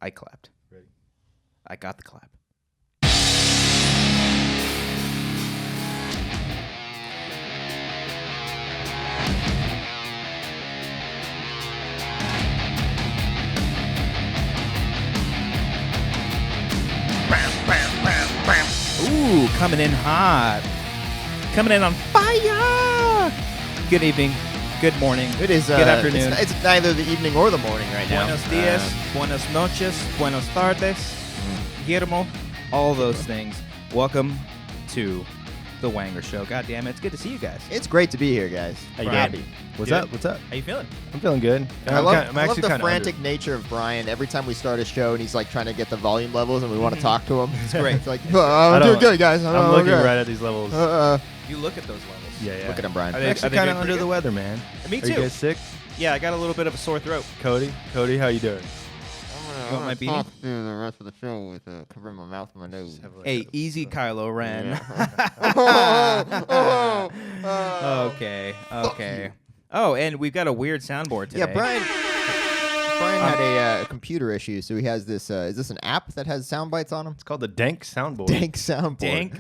I clapped. Ready? I got the clap. Ooh, coming in hot. Coming in on fire. Good evening. Good morning. It is. Good afternoon. It's neither the evening or the morning right now. Buenos dias, buenas noches, buenos tardes, Guillermo, all those things. Welcome to the Wanger Show. God damn it, it's good to see you guys. It's great to be here, guys. How you Brian. doing? What's Dude. up? What's up? How you feeling? I'm feeling good. I love actually the kinda frantic nature of Brian. Every time we start a show and he's like trying to get the volume levels and we want to talk to him. It's great. It's like, I'm doing good, guys. I'm looking right at these levels. You look at those levels. Yeah. Look at him, Brian. Are I'm they actually doing kind of pretty under the good? weather, man. Me Are too. you guys sick? Yeah, I got a little bit of a sore throat. Cody, how you doing? You want my beanie? Talk through the rest of the show with covering my mouth and my nose. Hey, easy, Kylo Ren. Okay. Oh, and we've got a weird soundboard today. Yeah, Brian had a computer issue, so he has this. Is this an app that has sound bites on them? It's called the Dank Soundboard. Dank soundboard. Dank?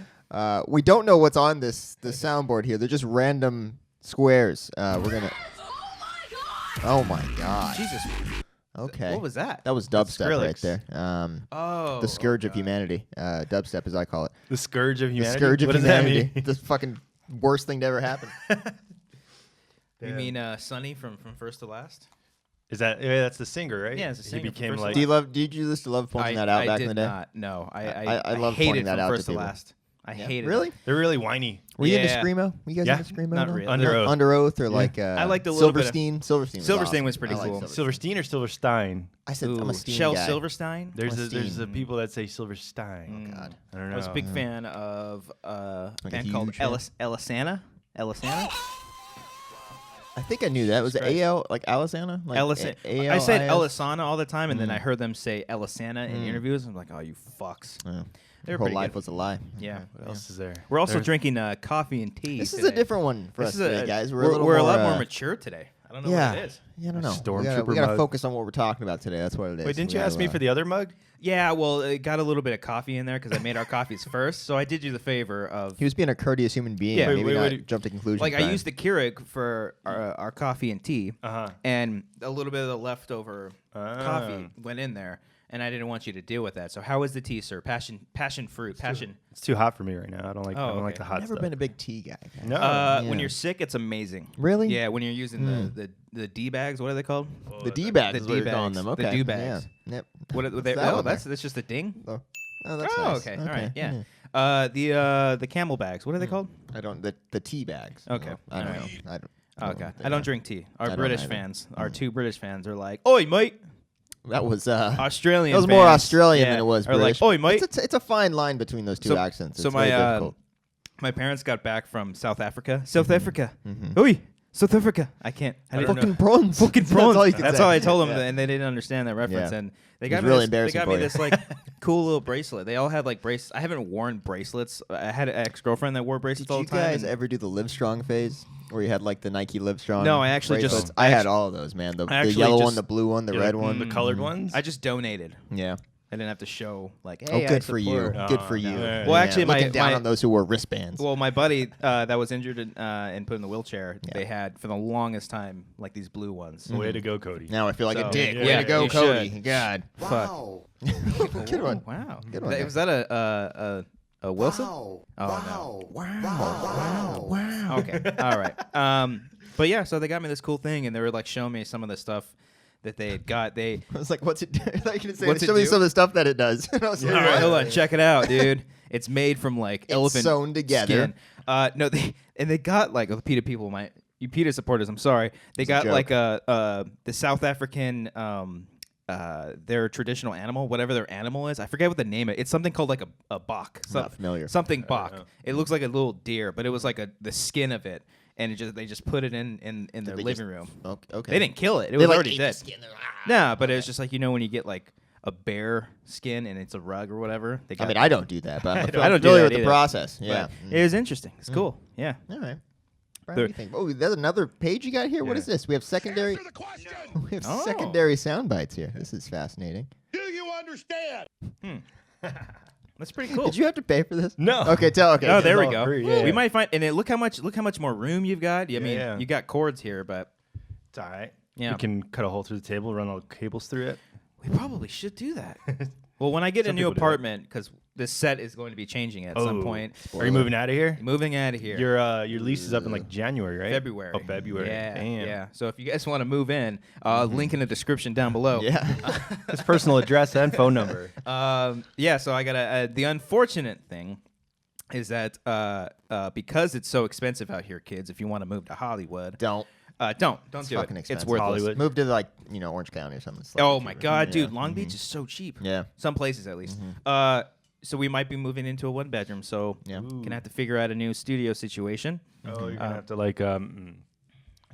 We don't know what's on this soundboard here. They're just random squares. We're gonna. Oh my god. Jesus. Okay. What was that? That was dubstep right Skrillex. there. Oh. The scourge of humanity. Dubstep, as I call it. The Scourge of Humanity. The scourge of what humanity. Does that mean? The fucking worst thing to ever happen. You mean Sonny from First to Last? Is that? Yeah, that's the singer, right? Yeah, it's the singer He from became First like. Did you used to love pointing that out back in the day? I did not. No, I love hated pointing that from out to First to people. Last. I Yeah. hated Really? it. They're really whiny. Were you into Yeah. Screamo? Were you guys Yeah. into Screamo? Not at all? really. Under Oath. Under Oath or like I liked a little bit of- Silverstein. Silverstein was pretty I like cool. Silverstein. Silverstein or Silverstein? I said I'm Ooh, a Stein Shel guy. Silverstein. There's Stein. the people that say Silverstein. God. I don't know. I was a big fan of a Like a band called huge fan? Elisana. Elisana? I think I knew that. Was it Christ. AL like Alisana? Like I said ALIS? Elisana all the time, and then I heard them say Elisana in interviews. I'm like, oh, you fucks. Yeah. They're Her whole pretty life good. was a lie. Yeah. What else is there? We're also There's- drinking coffee and tea. This is today. a different one for This us is today, guys. We're a lot more uh, mature today. I don't know yeah. what it is. Yeah, I don't know. Stormtrooper we gotta mug. focus on what we're talking about today. That's what it is. Wait, didn't We you ask gotta, me for the other mug? Yeah, well, it got a little bit of coffee in there because I made our coffees first. So I did you the favor of He was being a courteous human being. Yeah. Maybe Wait, not jump to conclusions. like I Brian. used the Keurig for our coffee and tea, Uh-huh. and a little bit of the leftover coffee went in there, and I didn't want you to deal with that. So how is the tea, sir? Passion fruit, passion. It's too hot for me right now. I don't like. Oh, I don't like okay. the hot Never stuff. been a big tea guy. No. When Yeah. you're sick, it's amazing. Really? Yeah, when you're using the D bags. What are they called? The D bags The is what you're calling D-bags. them. The Okay. D-bags. Yeah. Yep. What are they? that Oh, one that's there? just a ding. Oh, that's Oh, nice. okay. All right. Yeah. The camel bags. What are they called? I don't. The tea bags. Okay. I don't All know. right. I don't. Oh, okay. I don't drink tea. Our I don't British either. fans, our two British fans, are like, "Oi, mate." That was Australian. That was more fans, Australian yeah, than it was are like, British. "Oi, mate." It's a fine line between those two accents. So It's very difficult. my parents got back from South Africa. South Africa. Oi, South Africa. I can't. I didn't Fucking know. prawns. Fucking That's prawns. all you can That's say. all I told them, Yeah. and they didn't understand that reference. Yeah. And they It got was me really this, embarrassing They got for me you. this like cool little bracelet. They all had like bracelets. I haven't worn bracelets. I had an ex-girlfriend that wore bracelets Did all you the time. guys and- ever do the Livestrong phase, where you had like the Nike Livestrong? No, I actually just- bracelets? I had all of those, man. The actually yellow one, just- the blue one, the Yeah, red like one. the colored ones. I just donated. Yeah. I didn't have to show like, Oh, hey, I good for you. support. Good for you. yeah. Well, actually, looking down my- on those who wore wristbands. Well, my buddy that was injured and put in the wheelchair, they had for the longest time like these blue ones. Way to go, Cody. Now I feel like So- a dick. Yeah, Way to go, you Cody. should. God. Fuck. Good one. Wow. Good one, Was that a Wilson? Oh no. Wow. Okay. All right. But yeah, so they got me this cool thing, and they were like showing me some of the stuff that they had got. They I was like, what's it do? I thought you were going to say, What's it show me do? some of the stuff that it does. And I was like, all right, what? hold on, check it out, dude. It's made from like elephant sewn together. Skin. No, they got like the PETA people. You PETA supporters. I'm sorry. They It's a got joke. like the South African their traditional animal, whatever their animal is. I forget what the name is. It's something called like a bok. Not familiar. Something bok. It looks like a little deer, but it was like the skin of it, and they just put it in their they living just- room. Okay. They didn't kill it. It They, was like, already ate the dead. skin. They're Nah, but it was just like, when you get like a bear skin and it's a rug or whatever. They I got mean, I don't do that, but I'm I don't do familiar that with the either. process. but Yeah. it is interesting. It's cool. Yeah. All right. Brian, There- what do you think? Oh, there's another page you got here. What Yeah. is this? We have secondary. We have Oh. secondary sound bites here. This is fascinating. Do you understand. That's pretty cool. Did you have to pay for this? No. Okay, okay. Oh, there we all go. free, yeah. We might find, and look how much more room you've got. I mean, yeah. you got cords here, but It's all right. Yeah. We can cut a hole through the table, run all the cables through it. we probably should do that. Well, when I get a Some new people do it. apartment, because this set is going to be changing at some point. Are you moving out of here? Moving out of here. Your lease is up in like January, right? February. Oh, February. Yeah, Damn. yeah. So if you guys want to move in, link in the description down below. Yeah. His personal address and phone number. Yeah. So I got the unfortunate thing is that because it's so expensive out here, kids, if you want to move to Hollywood, Don't. don't It's do fucking it. expensive. It's worthless. Hollywood. Move to like Orange County or something. Oh my God, Yeah. dude! Long Beach is so cheap. Yeah. Some places at least. So we might be moving into a 1-bedroom. So Yeah. gonna have to figure out a new studio situation. Oh, you're gonna have to like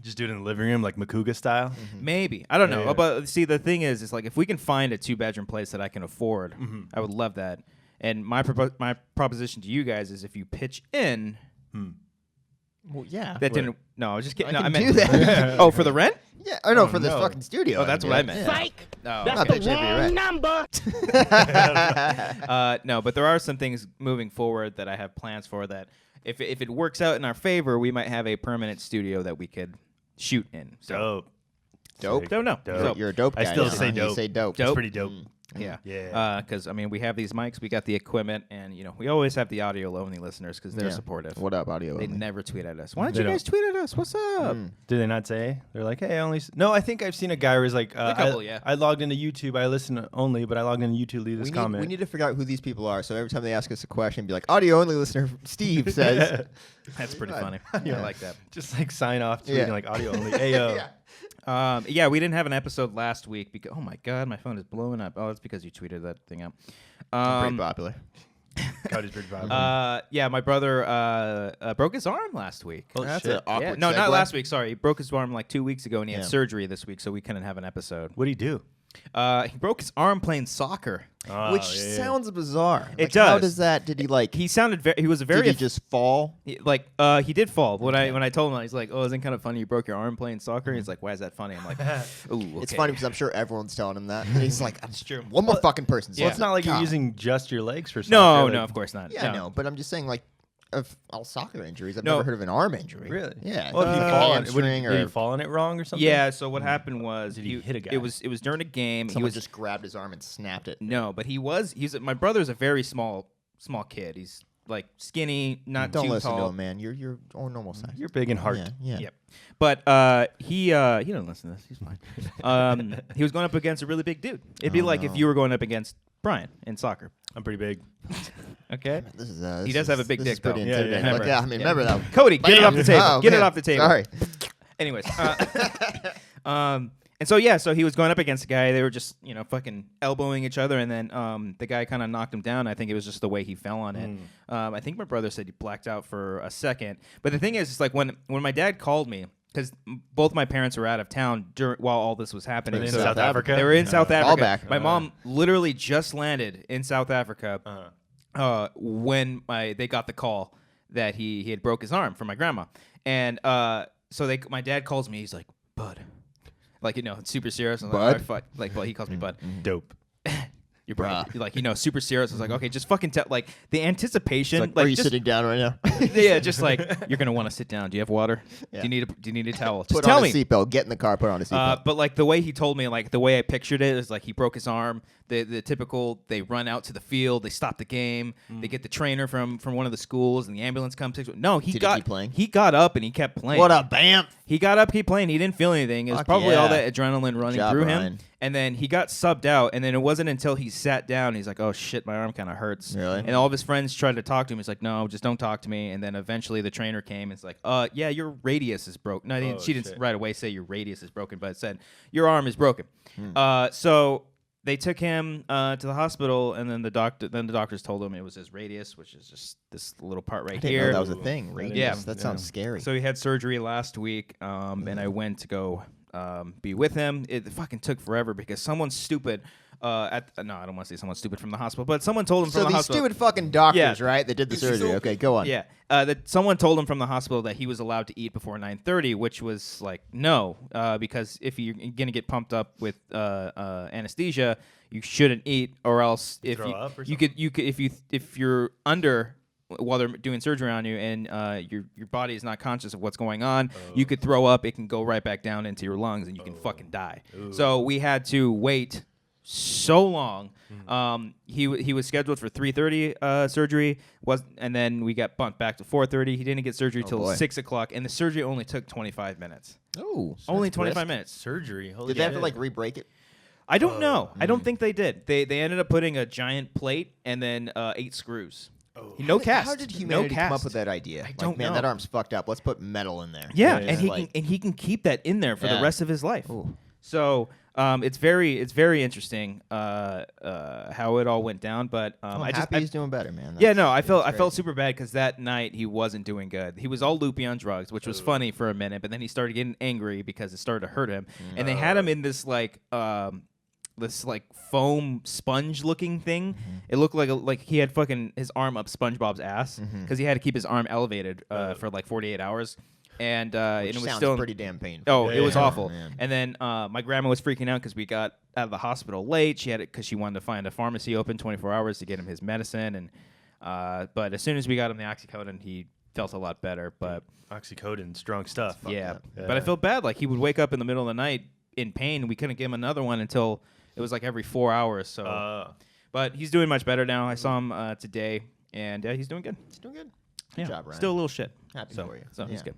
just do it in the living room, like Makuga style. Maybe I don't know. Yeah. But see, the thing is like if we can find a 2-bedroom place that I can afford, I would love that. And my proposition to you guys is if you pitch in. Well, yeah. That didn't. No, I was just kidding. I No, can I meant, do that. Oh, for the rent? Yeah. Or no, Oh, for this no. fucking studio. Oh, that's what I meant. Yeah. Psych. No, That's okay. the wrong number. No, but there are some things moving forward that I have plans for that if it works out in our favor, we might have a permanent studio that we could shoot in. So Dope. Dope. Sick. don't know. Dope. So, You're a dope guy. I still now, say huh? dope. You say dope. That's Dope? pretty dope. yeah. Yeah. Because I mean, we have these mics, we got the equipment, and we always have the audio only listeners because they're Yeah. supportive. What up, audio? They only? never tweet at us. Why don't They you guys tweet at us? What's up? Did they not say? They're like, hey, I only. No, I think I've seen a guy where he's like, couple, yeah. I logged into YouTube. I listen only, but I logged into YouTube. Leave this comment. We need to figure out who these people are. So every time they ask us a question, be like, audio only listener Steve says. That's pretty funny. Yeah. I like that. Just like sign off tweeting Yeah. like audio only. Ayo. Yeah. Yeah, we didn't have an episode last week because oh my god, my phone is blowing up. Oh, it's because you tweeted that thing out. Pretty popular. Cody's pretty popular. Yeah, my brother broke his arm last week. Oh, That's shit. an awkward Yeah, no, not segue. last week. Sorry, he broke his arm like 2 weeks ago, and he had Yeah. surgery this week, so we couldn't have an episode. What'd he do? He broke his arm playing soccer. Oh, Which yeah, yeah. sounds bizarre. It Like, How does. does that? Did he like? He sounded he was a Did very he just fall? he did fall. When I told him, he's like, "Oh, isn't it kind of funny you broke your arm playing soccer?" He's like, "Why is that funny?" I'm like, "Ooh, okay." It's funny because I'm sure everyone's telling him that. And he's like, It's true. one more fucking person. Well, it's not like you're God. using just your legs for soccer. No, like- no, of course not. Yeah, I no. know, but I'm just saying, like, of all soccer injuries, I've No. never heard of an arm injury. Really? Yeah. Well, if you Like a fall on it, hamstring did he or fall on it wrong or something? Yeah. So what happened was Did he hit a guy? It was during a game. someone he was just grabbed his arm and snapped it. no, but he's my brother's a very small kid. He's like skinny, not Don't too listen tall. to him, man. You're normal size. You're big in heart. Yeah. Yep. But he doesn't listen to this. He's fine. He was going up against a really big dude. It'd be Oh, like if no. you were going up against Brian in soccer. I'm pretty big. Okay. This is. He does have a big this is dick, though. pretty Yeah, yeah, intimidating. remember. But yeah, I mean, remember that. Cody, get it Bam. off the table. Oh, Get it man. off the table. Sorry. Anyways, and so he was going up against a guy. They were just fucking elbowing each other, and then the guy kind of knocked him down. I think it was just the way he fell on it. I think my brother said he blacked out for a second. But the thing is, it's like when my dad called me because both my parents were out of town while all this was happening. In So South Africa? They were in South Africa. Callback. My mom literally just landed in South Africa when they got the call that he had broke his arm from my grandma, and so my dad calls me. He's like, "Bud," like it's super serious. I'm like, Bud? "All right, fuck." Like, well, he calls me Bud. Dope. You're like super serious. I was like, okay, just fucking tell. Like the anticipation. It's like, are you just, sitting down right now? Yeah, just like you're gonna want to sit down. Do you have water? Yeah. Do you need a towel? Just Put tell on me. a seatbelt. Get in the car. Put on a seatbelt. But like the way he told me, like the way I pictured it is like he broke his arm. The typical, they run out to the field, they stop the game, they get the trainer from one of the schools, and the ambulance comes. No, Did he keep playing? He got up and he kept playing. What up, Bam? He got up, kept playing. He didn't feel anything. It was Fuck probably all yeah. that adrenaline running Job, through Ryan. him. And then he got subbed out. And then it wasn't until he sat down, he's like, "Oh shit, my arm kind of hurts." Really? And all of his friends tried to talk to him. He's like, "No, just don't talk to me." And then eventually the trainer came. And it's like, yeah, your radius is broken." No, she didn't shit. right away say your radius is broken, but it said your arm is broken. Hmm. So they took him to the hospital, and then the doctors told him it was his radius, which is just this little part right I didn't here. know that was a thing. Radius. Yeah. That sounds scary. So he had surgery last week, and I went to go be with him. It fucking took forever because someone stupid no, I don't want to say someone stupid from the hospital, but someone told him So from the these hospital. stupid fucking doctors, Yeah. right? They did the surgery. Okay, go on. Yeah, that someone told him from the hospital that he was allowed to eat before 9:30, which was like no, because if you're gonna get pumped up with anesthesia, you shouldn't eat, or else if throw up or you could if you're under while they're doing surgery on you and your body is not conscious of what's going on, you could throw up. It can go right back down into your lungs, and you can fucking die. So we had to wait so long. He was scheduled for 3:30 surgery, and then we got bumped back to 4:30. He didn't get surgery till 6 o'clock, and the surgery only took 25 minutes. Oh, Only 25 minutes. Surgery. Holy Did they have to shit. like re-break it? I don't know. I don't think they did. They ended up putting a giant plate and then 8 screws. No cast. How did no humanity come up cast. with that idea? don't man, know. that arm's fucked up. Let's put metal in there. Yeah, Yeah, and he like- can keep that in there for the Yeah. rest of his life. Ooh. So it's very interesting how it all went down. But I'm I happy he's doing better, man. yeah, no, That's I felt crazy. super bad because that night he wasn't doing good. He was all loopy on drugs, which was funny for a minute, but then he started getting angry because it started to hurt him, and they had him in this like foam sponge looking thing. It looked like he had fucking his arm up SpongeBob's ass because he had to keep his arm elevated for like 48 hours. And Which it was sounds still pretty damn painful. Oh, it was Yeah. awful. Man. And then my grandma was freaking out because we got out of the hospital late. She had it because she wanted to find a pharmacy open 24 hours to get him his medicine. And but as soon as we got him the oxycodone, he felt a lot better. But Oxycodone, strong stuff. yeah. Yeah. But I felt bad. Like he would wake up in the middle of the night in pain. We couldn't give him another one until it was like every 4 hours. So, but he's doing much better now. I saw him today, and he's doing good. He's doing good. Yeah. Good job, Ryan. Still a little shit. Happy so, for you. So he's Yeah. good.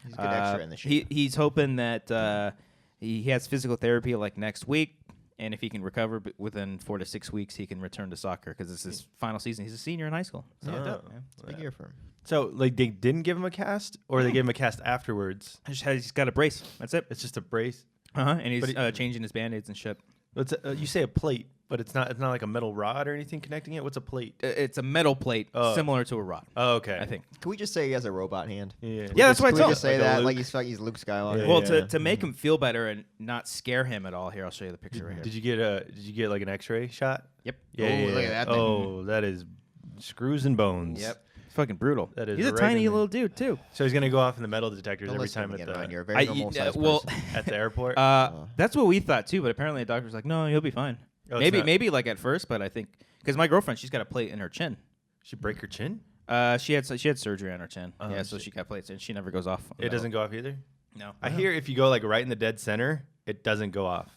He's a good extra in the shit. He's hoping that he has physical therapy like next week, and if he can recover within 4 to 6 weeks, he can return to soccer because it's his final season. He's a senior in high school. So Yeah. dope, man. It's a big year for him. So, like, they didn't give him a cast, or they gave him a cast afterwards? He's got a brace. That's it. It's just a brace. And he's But changing his band-aids and shit. It's you say a plate, but it's not like a metal rod or anything connecting it. What's a plate? It's a metal plate similar to a rod. Oh, okay. I think. Can we just say he has a robot hand? Yeah. Yeah, that's what I Can we told just him. say Like a that? Luke? Like he's Luke Skywalker? Yeah. Well, to make him feel better and not scare him at all. Here, I'll show you the picture right here. Did you get like an X-ray shot? Yep. Yeah. Oh, yeah, look at yeah. that thing. Oh, that is screws and bones. Yep. It's fucking brutal. That is He's a right tiny in there. little dude too. So he's gonna go off in the metal detectors Don't every listen time to him at again, Ryan. the You're a very normal sized well, person. at the airport. That's what we thought too, but apparently the doctor's like, no, he'll be fine. Oh, it's not- maybe like at first, but I think because my girlfriend, she's got a plate in her chin. She break her chin? She had surgery on her chin. Oh, Yeah, so she got plates and she never goes off. It doesn't go off either. No. I hear if you go like right in the dead center, it doesn't go off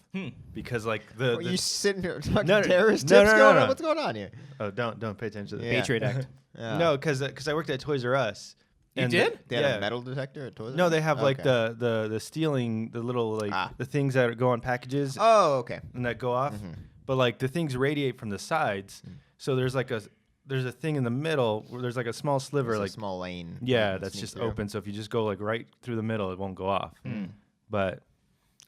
because like the Are you sitting here talking No, no, terrorist no, tips no, going no. on? What's going on here? oh don't pay attention to that. Yeah. Patriot Act. Yeah. No, because I worked at Toys R Us. You and did? They had yeah. a metal detector at Toys R No, Us? they have like Okay. the stealing the little like Ah. the things that go on packages Oh, okay. and that go off, but like the things radiate from the sides. So there's a thing in the middle where there's like a small sliver, It's like a small lane. yeah, that that's sneaks just through. open. So if you just go like right through the middle, it won't go off. But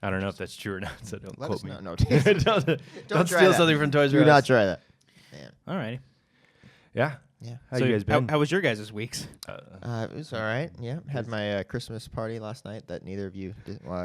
I don't know if that's true or not. So don't Let quote us me. know. No, don't try steal that. something from Toys R Do Us. not try that. Man. Alrighty. Yeah. Yeah. How you guys been? How was your guys' weeks? It was all right. Yeah. Had my Christmas party last night that neither of you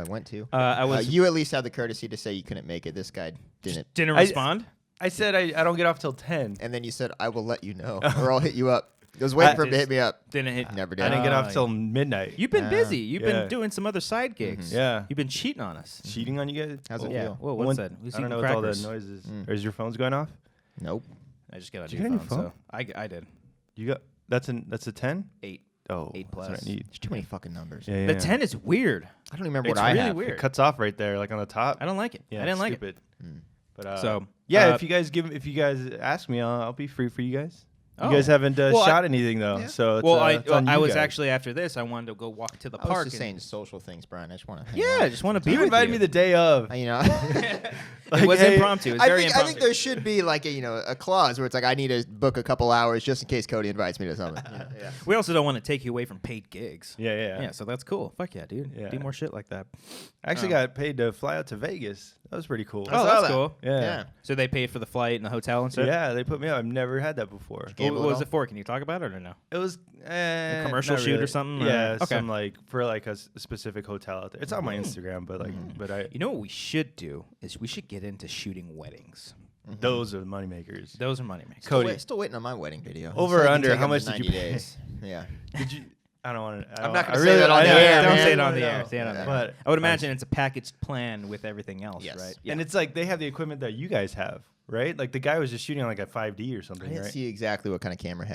went to. I was You at least had the courtesy to say you couldn't make it. This guy didn't. didn't I- respond. I said I don't get off till 10. And then you said, I will let you know, or I'll hit you up. I was waiting I for him to hit me up. Didn't hit. Never did. I didn't get Oh, off till midnight. You've been Yeah. busy. You've Yeah. been doing some other side gigs. Yeah. You've been cheating on us. Cheating on you guys? How's it Yeah. feel? Whoa, what's that? We I see don't know the what all the crackers. noises. Or is your phone's going off? Nope. I just got a Did you new get a new phone, phone? so I did. You got that's a 10? 8. Oh, 8 that's what plus. I need. There's too many fucking numbers. Yeah, yeah, The yeah. 10 is weird. I don't remember It's what I really have. weird. It cuts off right there, like on the top. I don't like it. Yeah, I didn't like it. stupid. But So, yeah, uh, if you guys ask me, I'll be free for you guys. Oh. You guys haven't Well, shot anything though, Yeah. so it's, Well, it's on I you was guys. actually after this. I wanted to go walk to the I was park. just and- saying social things, Brian. I just want to. Yeah, I just want to be You with invited you. me the day of. You know. Like, it was hey, impromptu. It was I very think impromptu. there should be like a clause where it's like I need to book a couple hours just in case Cody invites me to something. Yeah. We also don't want to take you away from paid gigs. Yeah. Yeah, so that's cool. Fuck yeah, dude. Yeah. Do more shit like that. I actually got paid to fly out to Vegas. That was pretty cool. Oh, that's cool. Yeah. So they paid for the flight and the hotel and stuff? Yeah, they put me up. I've never had that before. What, Gamble what at was all? it for? Can you talk about it or no? It was A commercial not shoot or really. something, or- Yeah, Okay. some like for like a specific hotel out there. It's on my Instagram, but like, but I You know what we should do is we should get into shooting weddings. Those are the moneymakers. Those are moneymakers. Cody. Still waiting on my wedding video. Over It's or like under, take how up much to did you 90 pay? days. Yeah. Did you? I don't want to. I'm not gonna say that on I the know, air, Don't man. say it on the I air. know. Say it on the air. But I would imagine it's a packaged plan with everything else, Yes. right? And it's like they have the equipment that you guys have, right? Like the guy was just shooting on like a 5D or I something, didn't right? see exactly what kind of camera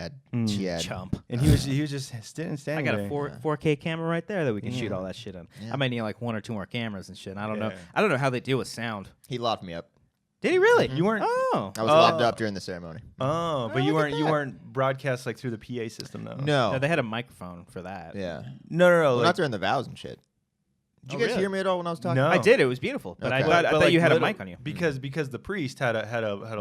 she had. Chump. And he was just standing I got a there. 4K camera right there that we can shoot all that shit on. Yeah. I might need like 1 or 2 more cameras and shit. I don't know. Yeah. I don't know how they deal with sound. He locked me up. Did he really? You weren't. Oh. I was locked up during the ceremony. Oh, but you look at weren't. You that. weren't broadcast like through the PA system though. No. No, they had a microphone for that. Yeah. no. Well, Like, not during the vows and shit. Did you guys really? hear me at all when I was talking? No. I did. It was beautiful, but Okay. I thought like, you had a little- mic on you. because the priest had a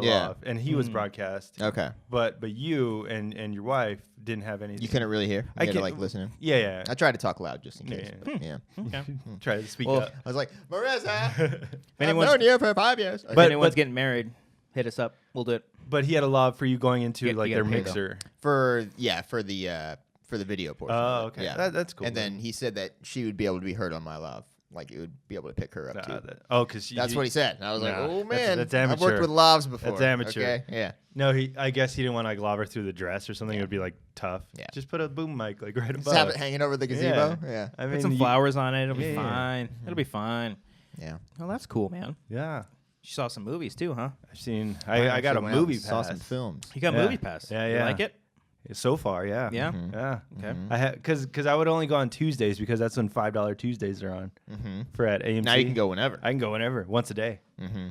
Yeah. law and he was broadcast. Okay. But you and your wife didn't have anything. You couldn't really hear? I You had to can- like listen. Yeah. I tried to talk loud just in Yeah, case. yeah. but yeah. Okay. Try to speak Well, up. I was like, Marissa, I've anyone's- known you for 5 years. If But- anyone's getting married, hit us up. We'll do it. But he had a law for you going into You like gotta their pay, though. mixer. for the video portion. Oh, of it. okay. Yeah. That's cool. And then he said that she would be able to be heard on my live. Like it would be able to pick her up too. because That's what he said. And I was like, Nah, oh that's- man, that's I've worked amateur. with lavs before. That's amateur. Okay? Yeah. No, I guess he didn't want to like lob her through the dress or something. It would be like tough. Yeah. Just put a boom mic like right Just above. have it hanging over the gazebo. Yeah. I mean, Put some you- flowers on it. It'll be Yeah. fine. It'll be fine. Yeah. Oh, that's cool, man. Yeah, You saw some movies too, huh? I've seen. I got a actually went out movie and saw pass. some films. You got Yeah. movie pass. Yeah, You yeah. like it? So far, yeah. Yeah. Yeah. Okay. I had because I would only go on Tuesdays because that's when $5 Tuesdays are on for at AMC. Now you can go whenever. I can go whenever, once a day,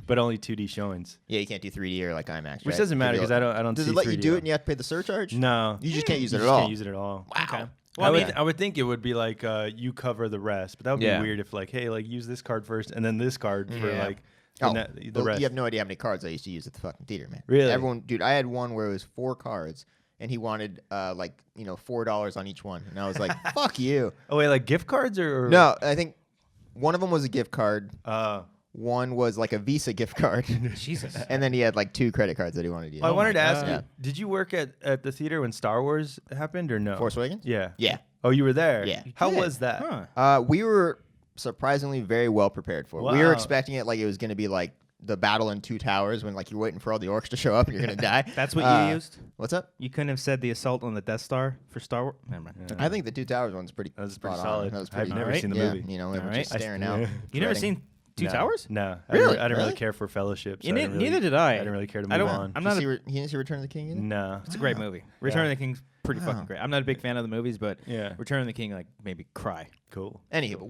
but only 2D showings, Yeah, you can't do 3D or like IMAX. which right? doesn't matter Give you because a- I don't. Does see it let you 3D do on. it and you have to pay the surcharge? No, You just can't use it you at just all. Can't use it at all. Wow. Okay. I Well, would I would think it would be like you cover the rest, but that would Yeah. be weird if like hey like use this card first and then this card for Yeah. like Oh, the well, rest. you have no idea how many cards I used to use at the fucking theater, man. Really? Everyone, dude, I had one where it was 4 cards, and he wanted $4 on each one, and I was like, "Fuck you." Oh wait, like gift cards or No, I think one of them was a gift card. Uh, One was like a Visa gift card, Jesus. and then he had like 2 credit cards that he wanted to use. I wanted to ask God. you, did you work at the theater when Star Wars happened or no? Force Awakens? Yeah. Yeah. Oh, you were there. Yeah. How did? was that? Huh. We were surprisingly very well prepared for it. We were Wow. expecting it like it was going to be like the battle in 2 towers when like you're waiting for all the orcs to show up and you're going to die. That's what you used? What's up? You couldn't have said the assault on the Death Star for Star Wars? Never mind. Okay. I think the 2 towers one's pretty. That was pretty spot solid. On. That was I've pretty. never Alright. seen the yeah, movie. you know, we were Alright. just staring out. Yeah. You never dreading. seen Two No. Towers? No. Really? I didn't really Really? care for Fellowship. So You I didn't- didn't really, neither did I. I didn't really care to move I don't. on. I'm not. You didn't see Return of the King either? No. It's a great movie. Return of the King's pretty Wow. fucking great. I'm not a big fan of the movies, but Yeah. Return of the King like made me cry. Cool. Anywho, but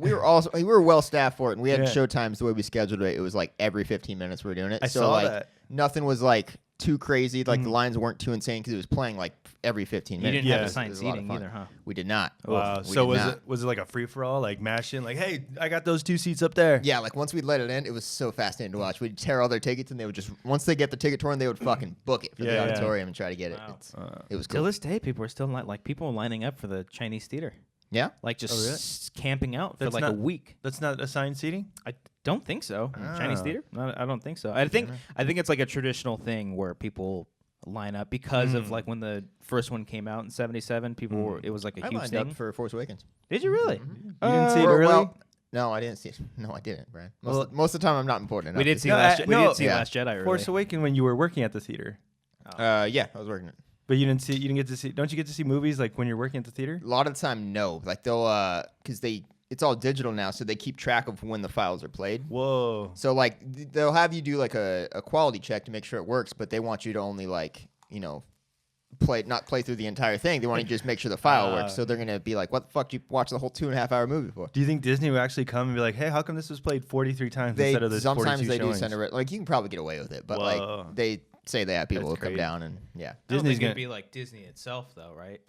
we were well staffed for it, and we had Yeah. show times the way we scheduled it. It was like every 15 minutes we were doing it. I so saw like that. nothing was like too crazy. Like the lines weren't too insane because it was playing like every 15 You minutes. didn't Yeah. have It assigned was a lot of seating fun. either, huh? We did not. Wow. We So did not. was it like a free for all, like mashing, like hey, I got those 2 seats up there. Yeah, like once we let it in, it was so fascinating to watch. We'd tear all their tickets, and they would just once they get the ticket torn, they would fucking book it for Yeah, the yeah. auditorium and try to get it. Wow. It was Till cool. this day, people are still like people lining up for the Chinese theater, Yeah, like just Oh, really? camping out for That's like a not- week. That's not assigned seating. I don't think so. Chinese Ah. theater? No, I don't think so. I think it's like a traditional thing where people line up because of like when the first one came out in '77. People were it was like a I huge lined thing. up for Force Awakens. Did you really? You didn't see it early. Well, no, I didn't see it. No, I didn't, Brian. Most of the time, I'm not important enough. We did to see No, Last. I- We no, did see yeah. Last Jedi early. Force Awakens when you were working at the theater, Yeah, I was working it. but you didn't get to see. Don't you get to see movies like when you're working at the theater? A lot of the time, no. Like they'll because it's all digital now, so they keep track of when the files are played. Whoa. So like they'll have you do like a quality check to make sure it works, but they want you to only like not play through the entire thing. They want you to just make sure the file works. So they're gonna be like, "What the fuck? You watch the whole 2.5-hour movie for?" Do you think Disney would actually come and be like, "Hey, how come this was played 43 times They instead of this 42 sometimes they showings?" do send a like you can probably get away with it, but Whoa. like they say they have people That's who come crazy. down and yeah. Disney's gonna be like Disney itself, though, right?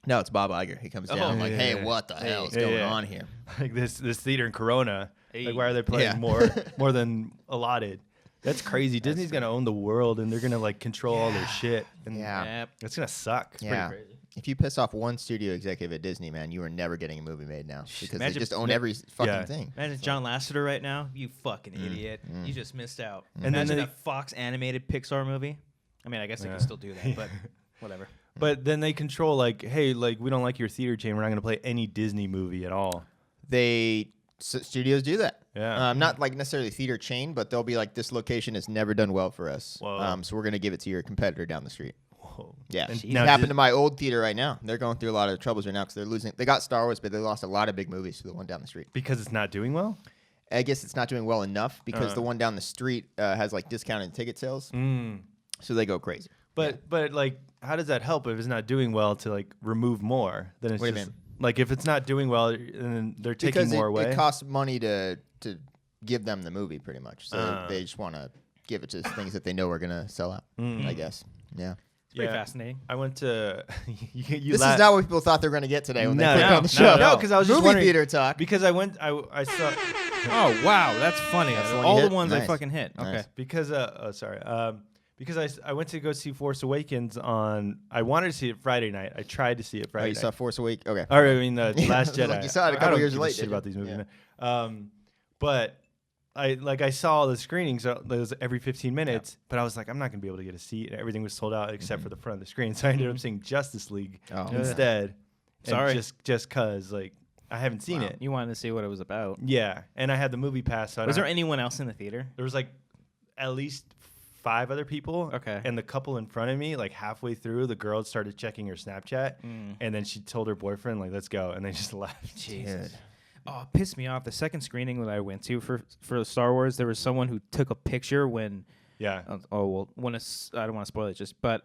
No, it's Bob Iger. He comes down like, yeah, "Hey, yeah. what the hell is Yeah, going yeah. on here?" like this theater in Corona. Hey. Like, why are they playing Yeah. more than allotted? That's crazy. Disney's gonna own the world and they're gonna like control all their shit. And Yeah. Yep. it's gonna suck. It's Yeah. crazy. If you piss off one studio executive at Disney, man, you are never getting a movie made now because Imagine- they just own every fucking Yeah. thing. Imagine John Lasseter right now. You fucking idiot. You just missed out. And then Imagine they- a Fox animated Pixar movie. I mean, I guess they can still do that, but whatever. But then they control like, hey, like we don't like your theater chain. We're not gonna play any Disney movie at all. Studios do that. Yeah. Not like necessarily theater chain, but they'll be like, this location has never done well for us. So we're gonna give it to your competitor down the street. Whoa. Yeah, And it now happened to my old theater right now. They're going through a lot of troubles right now because they're losing. They got Star Wars, but they lost a lot of big movies to the one down the street. Because it's not doing well? I guess it's not doing well enough because the one down the street has like discounted ticket sales, so they go crazy. But like, how does that help if it's not doing well to like remove more? Then it's What do you just mean? like if it's not doing well, and they're taking Because more away. it costs money to give them the movie pretty much, so they just want to give it to things that they know are gonna sell out. I guess. Yeah. It's pretty fascinating. I went to. you This is not what people thought they were going to get today when they clicked no, on the show. no, because I was just movie wondering, theater talk. because I went. I saw Oh wow, that's funny. That's the one All you the hit? ones I Nice. fucking hit. Nice. Okay. because because I went to go see Force Awakens on. I wanted to see it Friday night. I tried to see it Oh, Friday you night. saw Force Awakens? Okay. Or I mean, the Last Like Jedi. you saw it a I couple don't years give a late, shit didn't about you? these movies. Yeah. But I saw the screenings. It was every 15 minutes. But I was like, I'm not gonna be able to get a seat. Everything was sold out except for the front of the screen. So I ended up seeing Justice League Oh, instead. Sorry. And just cause like I haven't seen it. You wanted to see what it was about. Yeah, and I had the movie pass. So Was there anyone else in the theater? there was like at least 5 other people. Okay. And the couple in front of me, like halfway through, the girl started checking her Snapchat, and then she told her boyfriend, like, "Let's go," and they just left. Jesus. Oh, it pissed me off. The second screening that I went to for Star Wars, there was someone who took a picture when. Yeah. When I don't want to spoil it, but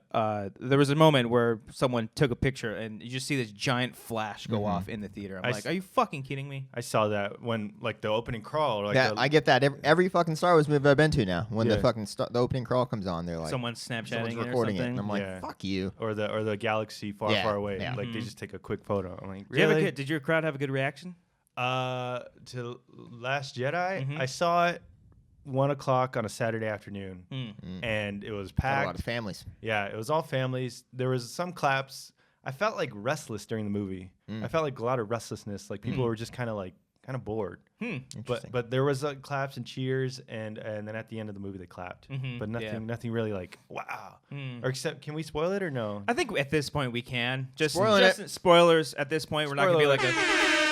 there was a moment where someone took a picture and you just see this giant flash go off in the theater. I'm like, are you fucking kidding me? I saw that when like the opening crawl. Or, like Yeah, I get that. Every fucking Star Wars movie I've been to now, when the Yeah. fucking the opening crawl comes on, they're like, Someone's Snapchatting someone's it or recording it. something. And I'm like, Yeah. fuck you. or the galaxy far, Yeah, far away. yeah. Like they just take a quick photo. I'm like, Did you have a really? good- did your crowd have a good reaction? To Last Jedi, Mhm. I saw it 1:00 on a Saturday afternoon, and it was Got a packed. lot of families. Yeah, it was all families. There was some claps. I felt like restless during the movie. I felt like a lot of restlessness. Like people were just kind of bored. Interesting. But there was claps and cheers, and then at the end of the movie they clapped. But nothing really like wow. Or except, can we spoil it or no? I think at this point we can. Just Spoiling spoilers at this point. We're not gonna be Spoiler like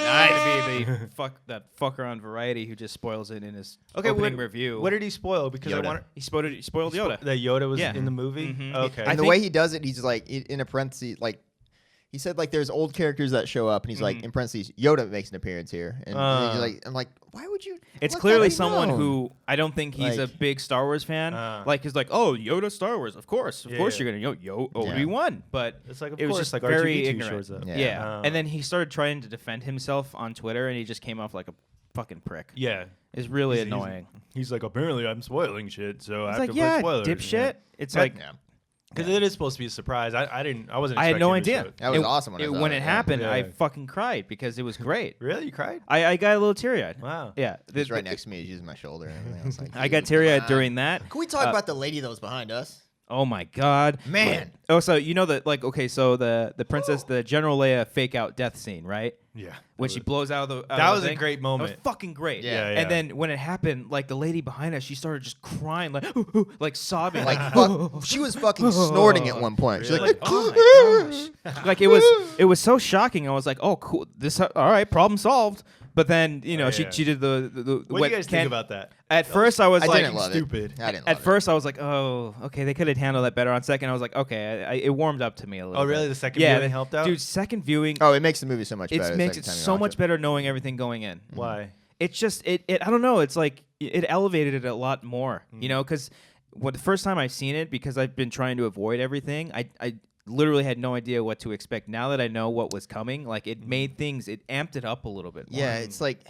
not to be the that fucker on Variety who just spoils it in his opening review. What did he spoil? Because I Yoda. want He spoiled Yoda. that Yoda was Yeah. in the movie. Mhm. Okay. And the way he does it, he's like in a parenthesis, like he said, like there's old characters that show up, and he's like in parentheses, Yoda makes an appearance here, and he's like, I'm like, why would you? It's let clearly that be someone known? who I don't think he's a Like- big Star Wars fan. Like he's like, oh, Yoda Star Wars, of course Yeah. you're gonna Obi-Wan, but It's like, of it was course, just like very R2-D2 ignorant. shows up. Yeah. Yeah, and then he started trying to defend himself on Twitter, and he just came off like a fucking prick. Yeah. It's really He's- annoying. He's like, apparently I'm spoiling shit, so I It's have like, to yeah, put spoilers. dipshit. It's Yeah. like Yeah. Because it is supposed to be a surprise. I wasn't. I had no expecting him idea. to show it. That was awesome when I saw when it, it yeah. happened. I Yeah. fucking cried because it was great. Really, you cried? I got a little teary eyed. Wow. Yeah, He's right next to me. He's using my shoulder. And everything. I was like, I got "Jesus, teary eyed come during on." that. Can we talk about the lady that was behind us? Oh my god, Man. Oh, so you know that okay, so the princess, the General Leia fake out death scene, right? Yeah. When she blows out of the That was a thing. great moment. That was fucking great. Yeah. Yeah. And then when it happened, like the lady behind us, she started just crying, like like sobbing, Like, fuck, she was fucking snorting at one point. She's Really? like, oh my gosh, like it was so shocking. I was like, oh cool, this all right, problem solved. But then yeah. she did the What do you guys think about that? At first, I was I like, didn't love stupid. it. I didn't at love first, I was like, oh, okay, they could have handled that better. On second, I was like, okay, it warmed up to me a little. Oh, really? bit. The second yeah, viewing helped out? dude. Second viewing, it. Oh, it makes the movie so much better. it the makes second it time you so watch much it. better knowing everything going in. Why? It's just it. I don't know. It's like it elevated it a lot more. You know, because the first time I've seen it, because I've been trying to avoid everything, I literally had no idea what to expect. Now that I know what was coming, like it made things, it amped it up a little bit more. Yeah, it's like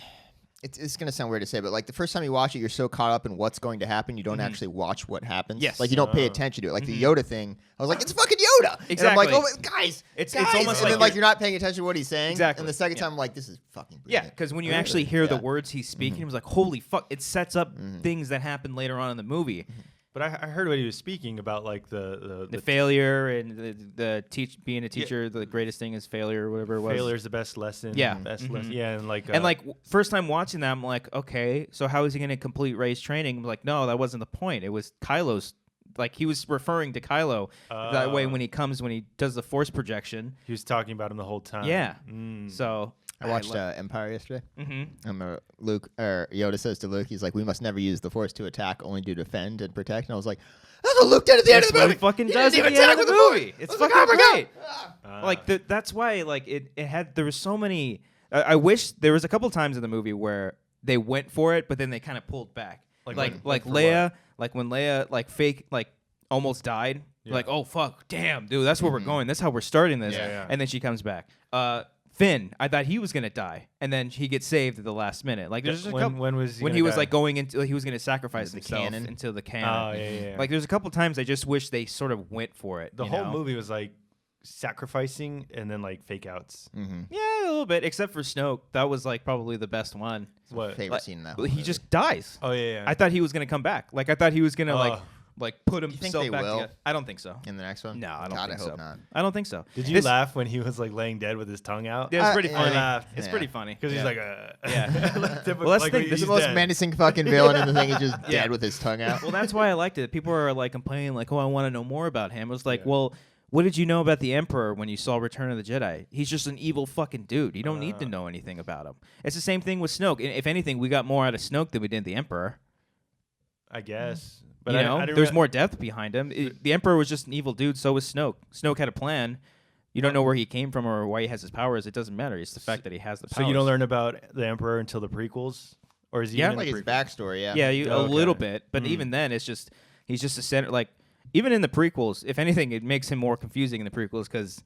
it's gonna sound weird to say, but like the first time you watch it, you're so caught up in what's going to happen, you don't actually watch what happens. Yes. like you don't pay attention to it. Like the Yoda thing, I was like, it's fucking Yoda. And I'm like, Exactly. oh my, guys, It's guys. almost and like then like you're not paying attention to what he's saying. Exactly. And the second Yeah. time, I'm like, this is fucking Yeah, brilliant. because when you actually hear the Yeah. words he's speaking, it was like, holy fuck! It sets up things that happen later on in the movie. But I heard what he was speaking about, like the Failure and the being a teacher, the greatest thing is failure, or whatever it was. failure's the best lesson. Yeah. Best lesson. Yeah, and like First time watching that, I'm like, okay, so how is he going to complete Rey's training? I'm like, no, that wasn't the point. It was Kylo's. Like he was referring to Kylo that way when he does the force projection. he was talking about him the whole time. Yeah. Mm. So I watched Empire yesterday. Mm-hmm. Luke or Yoda says to Luke, he's like, "We must never use the Force to attack, only to defend and protect." And I was like, "That's what Luke did at the end of the movie. He fucking He does didn't at even the end of attack the with movie. Force. It's I was fucking like, great. Like that's why like it had there was so many. I wish there was a couple times in the movie where they went for it, but then they kind of pulled back. Like Leia, like when Leia like fake like almost died. Like, oh fuck, damn, dude, that's where we're going. That's how we're starting this. And then she comes back. Finn, I thought he was gonna die, and then he gets saved at the last minute. Like, there's just a couple, when he was like going into, he was gonna sacrifice himself cannon? into the cannon. Oh yeah. Like, there's a couple times I just wish they sort of went for it. The whole movie was like sacrificing and then like fake outs. Yeah, a little bit, except for Snoke. That was like probably the best one. What? Favorite scene in that whole He movie. just dies. Oh yeah. I thought he was gonna come back. Like, I thought he was gonna like put think himself they back will? together. I don't think so. in the next one. No, I don't God, think I hope so. not. I don't think so. Did you This- laugh when he was like laying dead with his tongue out? Yeah, it's pretty yeah. funny. I laughed. It's Yeah. pretty funny Because he's Yeah. like, Yeah. well, that's the thing, This He's is the most dead. menacing fucking villain in the thing. He's just Yeah. dead with his tongue out. Well, that's why I liked it. People are like complaining, like, "Oh, I want to know more about him." It was like, Yeah. well, what did you know about the Emperor when you saw Return of the Jedi? He's just an evil fucking dude. You don't need to know anything about him. It's the same thing with Snoke. If anything, we got more out of Snoke than we did the Emperor. I guess. But But you know, there's more depth behind him. The Emperor was just an evil dude. So was Snoke. Snoke had a plan. You don't know where he came from or why he has his powers. It doesn't matter. It's the fact that he has the powers. So you don't learn about the Emperor until the prequels, or is he? Yeah. even in Like the his prequels? backstory, yeah. Yeah, a Okay. little bit, but even then, it's just he's just a center. Like even in the prequels, if anything, it makes him more confusing in the prequels because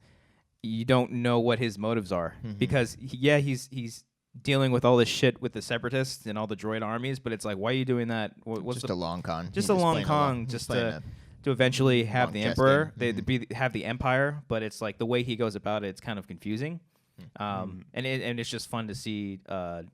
you don't know what his motives are. Because he's dealing with all this shit with the Separatists and all the droid armies, but it's like, why are you doing that? What's Just the a long con. just He's a long playing con, he's just playing to eventually have long the chess Emperor, game. have the Empire, but it's like the way he goes about it, it's kind of confusing. And it's just fun to see Ian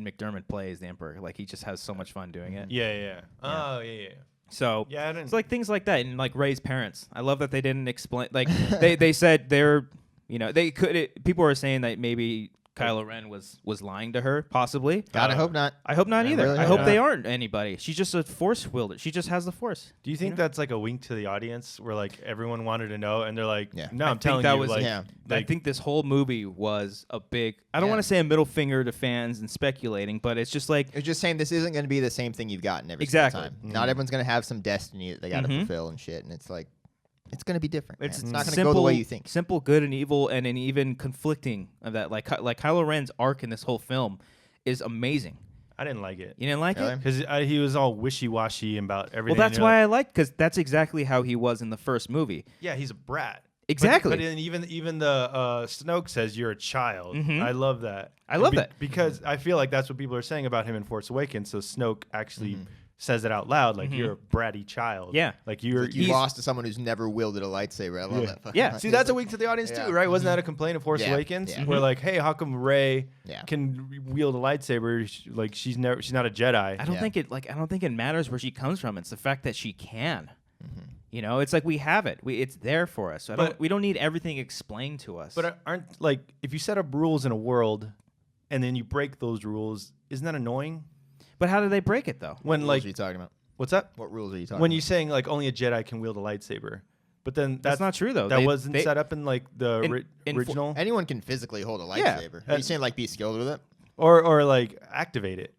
McDermott play as the Emperor. Like he just has so much fun doing it. Yeah. Oh yeah. So Yeah, I didn't. it's like things like that, and like Rey's parents. I love that they didn't explain. Like they said they're, they could. People are saying that maybe Kylo Ren was lying to her, possibly. God, I hope not. I hope not I either. really I hope hope they not. aren't anybody. She's just a force wielder. She just has the force. Do you think that's like a wink to the audience, where like everyone wanted to know, and they're like, Yeah. "No, I I'm think telling that you." was- Like, Yeah. I think this whole movie was a big. I don't Yeah. want to say a middle finger to fans and speculating, but it's just like It's just saying this isn't going to be the same thing you've gotten every Exactly. single time. Not everyone's going to have some destiny that they got to fulfill and shit. And it's like, it's going to be different. Man. it's It's not going to simple, go the way you think. Simple, good, and evil, and an even conflicting of that. Like Kylo Ren's arc in this whole film is amazing. I didn't like it You didn't like Really? it? because he was all wishy washy about everything. Well, that's why I liked because that's exactly how he was in the first movie. Yeah, he's a brat. Exactly. But then even the Snoke says you're a child. I love that. I love that. because I feel like that's what people are saying about him in Force Awakens. So Snoke actually says it out loud, like you're a bratty child. Yeah. like you're. Like you lost to someone who's never wielded a lightsaber. I love that. fucking Yeah. line. See, that's a wink to the audience Yeah. too, right? Wasn't that a complaint of Force Yeah. Awakens, Yeah. where like, hey, how come Rey Yeah. can wield a lightsaber? Like she's not a Jedi. I don't Yeah. think it I don't think it matters where she comes from. It's the fact that she can. It's like we have it. It's there for us. So But- we don't need everything explained to us. But aren't like if you set up rules in a world, and then you break those rules, isn't that annoying? But how do they break it though? When What like rules are you talking about? what's that? What rules are you talking When about? you're saying like only a Jedi can wield a lightsaber, but then That's not true though. That They- wasn't they- set up in like the in original, Anyone can physically hold a Yeah. lightsaber. Are you saying like be skilled with it? or like activate it.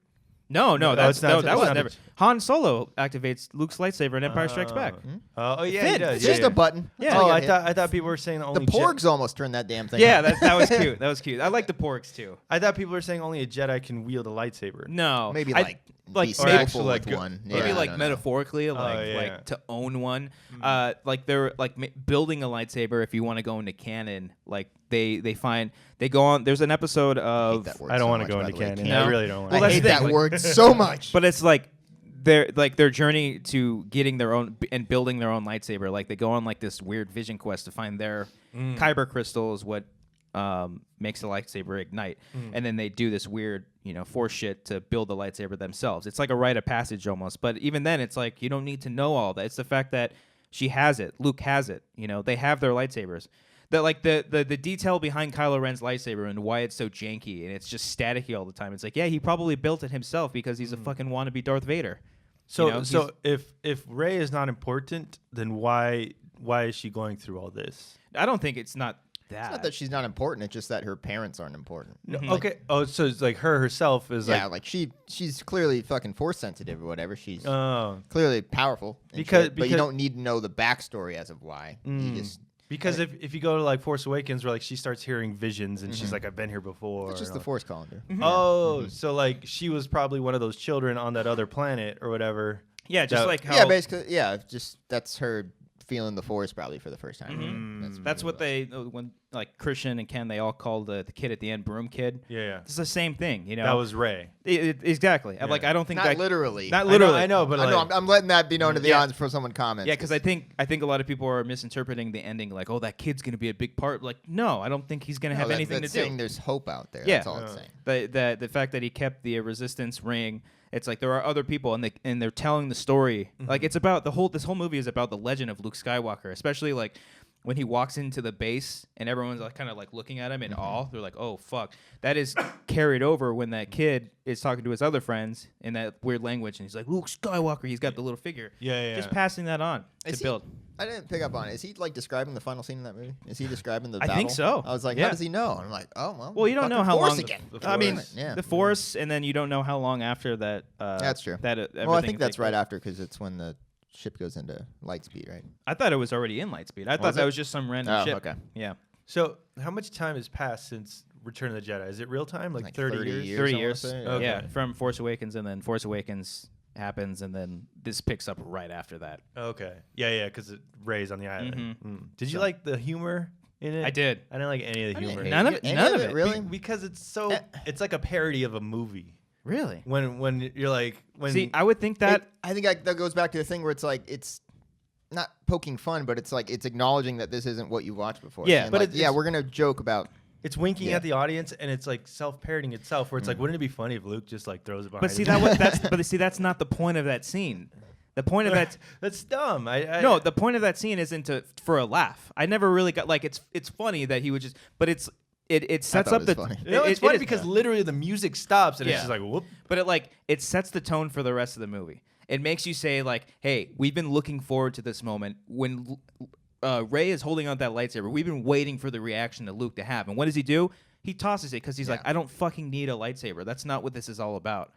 No, No, that's it's not- that it's was not never. Han Solo activates Luke's lightsaber in Empire Strikes Back. Oh yeah, Finn, he does. It's yeah, just yeah. a button. Yeah. That's all Oh, you I gotta hit. thought people were saying The only porgs almost turned that damn thing. Yeah, on. that was cute. That was cute. I like the porgs too. I thought people were saying only a Jedi can wield a lightsaber. No, Maybe I- like be or skillful actually, like, with one. maybe Yeah, I like don't know. metaphorically, like yeah. like to own one. Like they're like building a lightsaber. If you want to go into canon, like they go on. There's an episode I hate of, that word I don't so want much, to go by into the way. canon. No. I really don't want. Well, I that's hate the that thing, word so much. but it's like their journey to getting their own and building their own lightsaber. Like they go on like this weird vision quest to find their kyber crystal is what makes the lightsaber ignite, and then they do this weird force shit to build the lightsaber themselves. It's like a rite of passage almost, but even then it's like you don't need to know all that. It's the fact that she has it, Luke has it, they have their lightsabers. That like the detail behind Kylo Ren's lightsaber and why it's so janky and it's just staticky all the time. It's like, yeah, he probably built it himself because he's a fucking wannabe Darth Vader. So if Rey is not important, then why is she going through all this? I don't think it's not. It's not that she's not important. It's just that her parents aren't important. No, okay. Oh, so it's like her herself is like she's clearly fucking force sensitive or whatever. She's clearly powerful. Because but you don't need to know the backstory as of why. You just because if you go to like Force Awakens, where like she starts hearing visions and she's like, I've been here before. It's just the Force calling her. Oh, so like she was probably one of those children on that other planet or whatever. Yeah, just like how basically, just that's her feeling the Force probably for the first time. That's what they when like Christian and Ken, they all called the kid at the end Broom Kid. Yeah. It's the same thing, you know. That was Rey. Exactly. Yeah. Like I don't think not literally. Not literally. I know, but like, I'm letting that be known to the audience before someone comments. Yeah, because I think a lot of people are misinterpreting the ending, like, oh, that kid's gonna be a big part. Like, no, I don't think he's gonna have anything to do. Saying there's hope out there. Yeah. That's all it's saying. The fact that he kept the resistance ring. It's like there are other people, and they're telling the story. Like it's about this whole movie is about the legend of Luke Skywalker, especially like when he walks into the base and everyone's like kind of like looking at him in awe. They're like, oh fuck, that is carried over when that kid is talking to his other friends in that weird language, and he's like, Luke Skywalker. He's got the little figure. Yeah. Just passing that on to build. I didn't pick up on it. Is he like describing the final scene in that movie? Is he describing the battle? I think so. I was like, how does he know? And I'm like, oh well. Well, you don't know how Force long. Again. I mean, yeah. the Force, and then you don't know how long after that. That's true. Well, I think that's right after because it's when the ship goes into light speed, right? I thought it was already in light speed. I thought that was just some random ship. Okay. Yeah. So how much time has passed since Return of the Jedi? Is it real time? Like 30 years? 30 years. Okay. Yeah, from Force Awakens, and then Force Awakens happens, and then this picks up right after that. Okay. Yeah, because Rey's on the island. Did you like the humor in it? I did. I didn't like any of the humor. None of it. Really? Because it's so it's like a parody of a movie. Really? When you're like See, I would think that I think that goes back to the thing where it's like it's not poking fun, but it's like it's acknowledging that this isn't what you watched before. Yeah, and but like, we're gonna joke about. It's winking at the audience, and it's like self-parroting itself. Where it's like, wouldn't it be funny if Luke just like throws it behind? But see him? that's not the point of that scene. The point of that that's dumb. No, the point of that scene isn't for a laugh. I never really got like it's funny that he would just, but it sets up the. Funny. It's funny because literally the music stops and it's just like whoop. But it sets the tone for the rest of the movie. It makes you say like, hey, we've been looking forward to this moment when Rey is holding on that lightsaber. We've been waiting for the reaction that Luke to have. And what does he do? He tosses it because he's like, I don't fucking need a lightsaber. That's not what this is all about.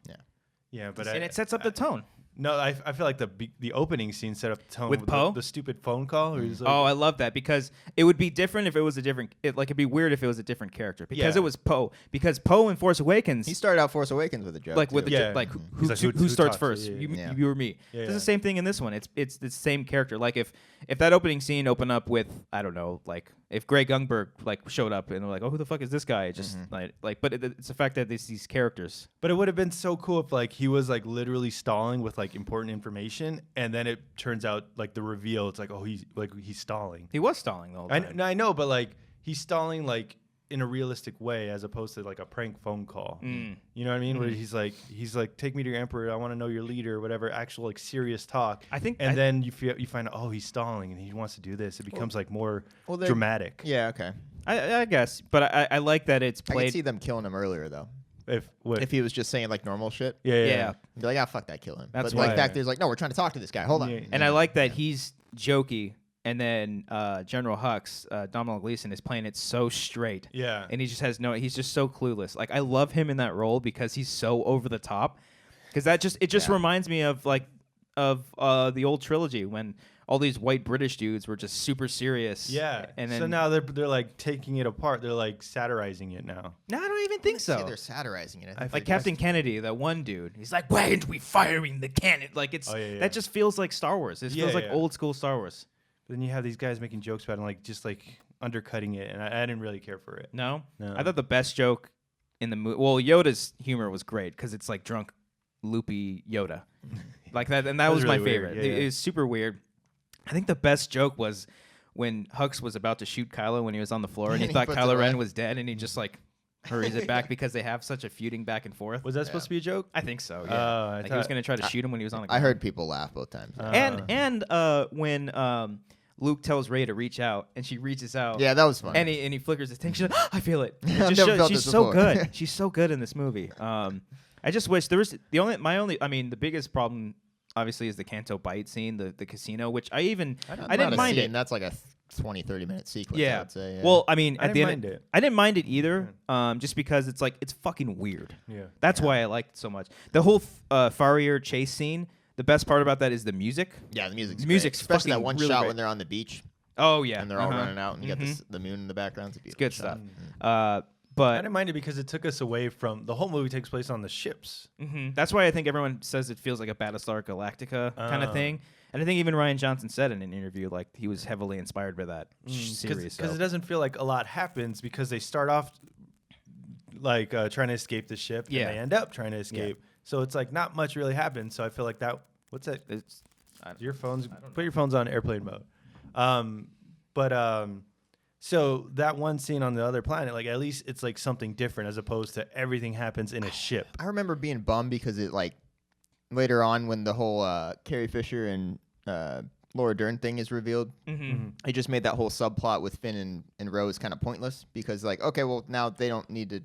Yeah, but and it sets up the tone. No, I feel like the opening scene set up the tone with Poe. The stupid phone call. Where he's like, I love that because it would be different if it was a different. It'd be weird if it was a different character because it was Poe. Because Poe in Force Awakens, He started out Force Awakens with a joke. like with too. the Yeah. like He's like, who starts talks? first? Yeah. You or me? Yeah, It's the same thing in this one. It's the same character. Like if that opening scene opened up with I don't know, like if Greg Gungberg like showed up and they're like, oh, who the fuck is this guy? Just but it's the fact that it's these characters. But it would have been so cool if like he was like literally stalling with like important information, and then it turns out like the reveal. It's like, oh, he's stalling. He was stalling the whole time. I know, but like he's stalling like in a realistic way as opposed to like a prank phone call. You know what I mean? Where he's like, take me to your emperor. I want to know your leader or whatever. Actual like serious talk. I think, and then you find out, oh, he's stalling and he wants to do this. It becomes like more dramatic. Yeah, okay. I guess, but I like that it's I played. can see them killing him earlier though. If he was just saying like normal shit. Yeah. Be like, fuck that, kill him. That's but like back there's like, no, we're trying to talk to this guy. Hold on. And I like that he's jokey, and then General Hux, Domhnall Gleeson, is playing it so straight. Yeah. And he just he's just so clueless. Like I love him in that role because he's so over the top. Because it just reminds me of the old trilogy when all these white British dudes were just super serious. Yeah. And then so now they're like taking it apart. They're like satirizing it now. No, I don't even think so. They're satirizing it. Like Captain Kennedy, that one dude. He's like, why aren't we firing the cannon? Like that just feels like Star Wars. It feels like old school Star Wars. But then you have these guys making jokes about it and like just like undercutting it, and I didn't really care for it. No. I thought the best joke in the movie. Well, Yoda's humor was great because it's like drunk, loopy Yoda, like that, and that was really my favorite. Weird. Yeah, it was super weird. I think the best joke was when Hux was about to shoot Kylo when he was on the floor, and he thought Kylo Ren was dead, and he just like hurries it back because they have such a feuding back and forth. Was that supposed to be a joke? I think so. Yeah, he was gonna try to shoot him when he was on the ground. I heard people laugh both times. And when Luke tells Rey to reach out, and she reaches out. Yeah, that was fun. And he flickers his thing. She's like, I feel it. She's so good. She's so good in this movie. I just wish there was the biggest problem obviously is the Canto Bite scene, the casino, which I didn't mind it. That's like 20, 30-minute sequence. Yeah. I would say. Yeah. Well, I mean, I at the didn't end, mind it. I didn't mind it either. Just because it's like it's fucking weird. Yeah. That's why I liked it so much. The whole Farrier chase scene. The best part about that is the music. yeah, the music's music's great. Especially that fucking one really shot great. when they're on the beach Oh yeah, and they're all running out, and you got the moon in the background. It's good stuff. I But didn't mind it because it took us away from the whole movie takes place on the ships. that's why I think everyone says it feels like a Battlestar Galactica kind of thing. And I think even Ryan Johnson said in an interview like he was heavily inspired by that series. Because it doesn't feel like a lot happens because they start off like trying to escape the ship Yeah. and they end up trying to escape. So it's like not much really happens. So I feel like that. What's that? It's, Your phones. Put your phones on airplane mode. So that one scene on the other planet, like at least it's like something different as opposed to everything happens in a ship. I remember being bummed because it like later on when the whole Carrie Fisher and Laura Dern thing is revealed, it just made that whole subplot with Finn and Rose kind of pointless because like okay, well now they don't need to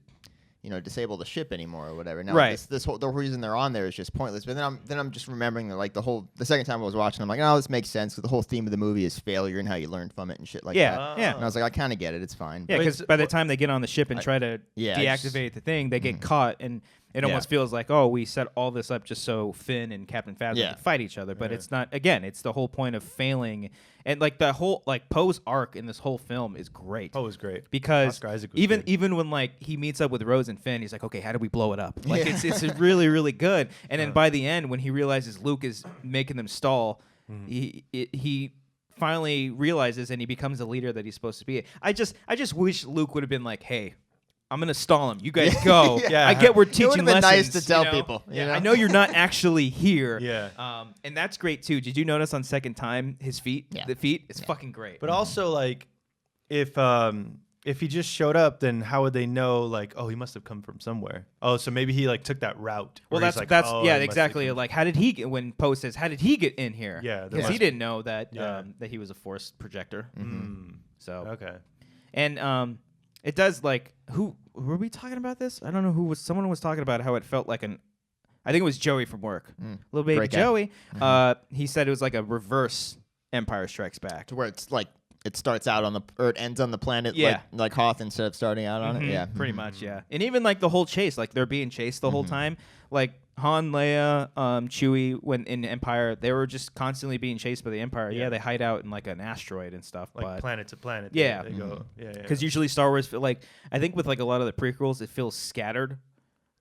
disable the ship anymore or whatever. Now Right. this whole the reason they're on there is just pointless. But then I'm just remembering that like the second time I was watching, I'm like, oh, this makes sense because the whole theme of the movie is failure and how you learn from it and shit like that. yeah. And I was like, I kind of get it. It's fine. Yeah, Wait, because so- by the time they get on the ship and try to Yeah, deactivate the thing, they get caught, and it almost feels like, oh, we set all this up just so Finn and Captain Phasma Yeah. can fight each other. But it's not. Again, it's the whole point of failing, and like the whole like Poe's arc in this whole film is great. Oh, it was great. Because Oscar Isaac was even good. even when like he meets up with Rose and Finn, he's like, okay, how do we blow it up? Like it's really really good. And then by the end, when he realizes Luke is making them stall, he finally realizes and he becomes the leader that he's supposed to be. I just wish Luke would have been like, hey, I'm gonna stall him. You guys go. Yeah. I get we're It teaching would've been lessons. nice to tell you know? people, you Yeah, know? I know you're not actually here. Yeah. And that's great too. Did you notice on second time his feet? Yeah. The feet. It's fucking great. But also like if he just showed up, then how would they know like, oh, he must have come from somewhere? Oh, so maybe he like took that route. Well, where he's that's like, oh, yeah, he must have exactly. come- Like, how did he get? When Poe says, "How did he get in here?" Yeah, there because he must- didn't know that Yeah. that he was a force projector. So Okay. and it does like who were we talking about this? I don't know who was. Someone was talking about how it felt like an. I think it was Joey from work, little baby Great guy. Joey. He said it was like a reverse Empire Strikes Back. To where it's like it starts out or it ends on the planet Yeah. like Hoth instead of starting out on it. Yeah. Pretty much, yeah. And even like the whole chase, like they're being chased the whole time. Like Han, Leia, Chewie, when in Empire, they were just constantly being chased by the Empire. Yeah, they hide out in like an asteroid and stuff. Like but planet to planet. Yeah. They go. Yeah. because usually Star Wars, like I think with like a lot of the prequels, it feels scattered.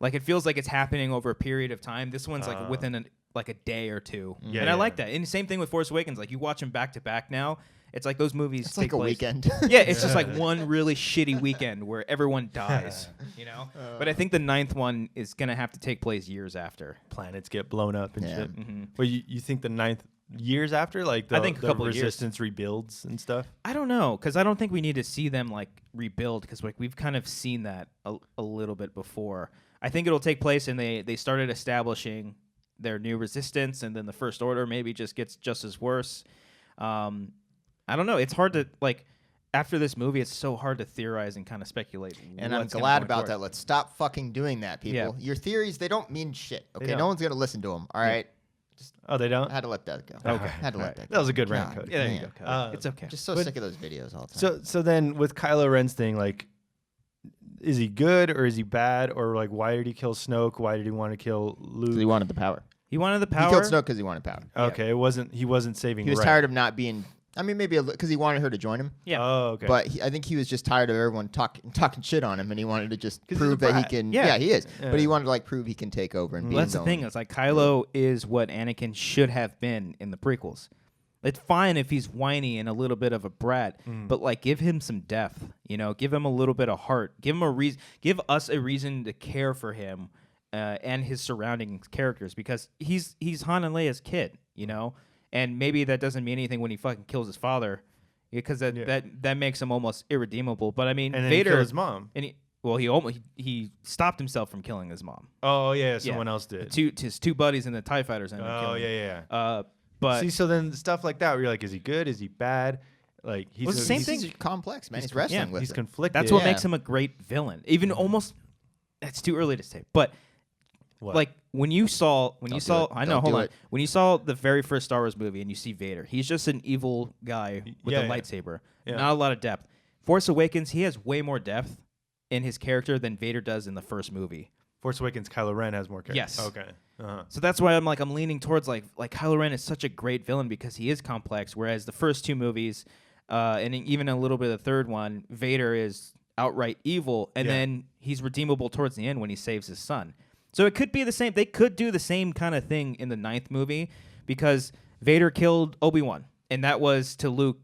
Like it feels like it's happening over a period of time. This one's like within like a day or two, Yeah, and I yeah. like that. And the same thing with Force Awakens. Like you watch them back to back now. It's like those movies. It's take like a place- weekend. Yeah, it's just like one really shitty weekend where everyone dies, you know? But I think the 9th one is going to have to take place years after. planets get blown up and Yeah. shit. Well, you think the 9th years after, like the, I think a the couple of years. resistance rebuilds and stuff? I don't know, because I don't think we need to see them like rebuild, because like we've kind of seen that a little bit before. I think it'll take place and they started establishing their new resistance, and then the First Order maybe just gets just as worse. I don't know. It's hard to like after this movie. It's so hard to theorize and kind of speculate. And I'm what's gonna glad go about forward. that. Let's stop fucking doing that, people. Yeah. Your theories, they don't mean shit. Okay, don't. no one's gonna listen to them. All right, Oh, they don't. I had to let that go. Okay. had to let Alright. that go. That was a good rant, God, Cody. Yeah, there you man. go. Cody. It's okay. Just so But- sick of those videos all the time. So then with Kylo Ren's thing, like, is he good or is he bad, or like why did he kill Snoke? Why did he want to kill 'Cause Luke? he wanted the power. He wanted the He power. killed Snoke because he wanted power. Okay, he wasn't saving. He was Rey. tired of not being. I mean, maybe because he wanted her to join him. Yeah. Oh, okay. But I think he was just tired of everyone talking shit on him, and he wanted to just 'Cause he's prove a that he brat. can. Yeah. Yeah, he is. Yeah. But he wanted to like prove he can take over and be Well, that's his the own. thing. It's like Kylo is what Anakin should have been in the prequels. It's fine if he's whiny and a little bit of a brat, but like give him some depth. You know, give him a little bit of heart. Give him a reason. Give us a reason to care for him and his surrounding characters, because he's Han and Leia's kid. You know, and maybe that doesn't mean anything when he fucking kills his father, because that makes him almost irredeemable. But I mean, and then Vader he killed his mom. and he stopped himself from killing his mom. Oh yeah, someone else did. His two buddies in the TIE fighters ended up Oh killing him. yeah. But See, so then stuff like that, where you're like, is he good? Is he bad? Like he's Well, it's the same He's thing. just complex, man. He's wrestling with He's it. conflicted. that's what Yeah. makes him a great villain. Even almost, it's too early to say, but What? Like when you saw do it. I know, Don't hold do on. it. When you saw the very first Star Wars movie and you see Vader, he's just an evil guy with Yeah, a yeah. lightsaber. Yeah. Not a lot of depth. Force Awakens, he has way more depth in his character than Vader does in the first movie. Force Awakens, Kylo Ren has more character. Yes. Okay. Uh-huh. So that's why I'm leaning towards like Kylo Ren is such a great villain because he is complex, whereas the first two movies, and even a little bit of the third one, Vader is outright evil, and then he's redeemable towards the end when he saves his son. So it could be the same. They could do the same kind of thing in the 9th movie because Vader killed Obi-Wan, and that was to Luke.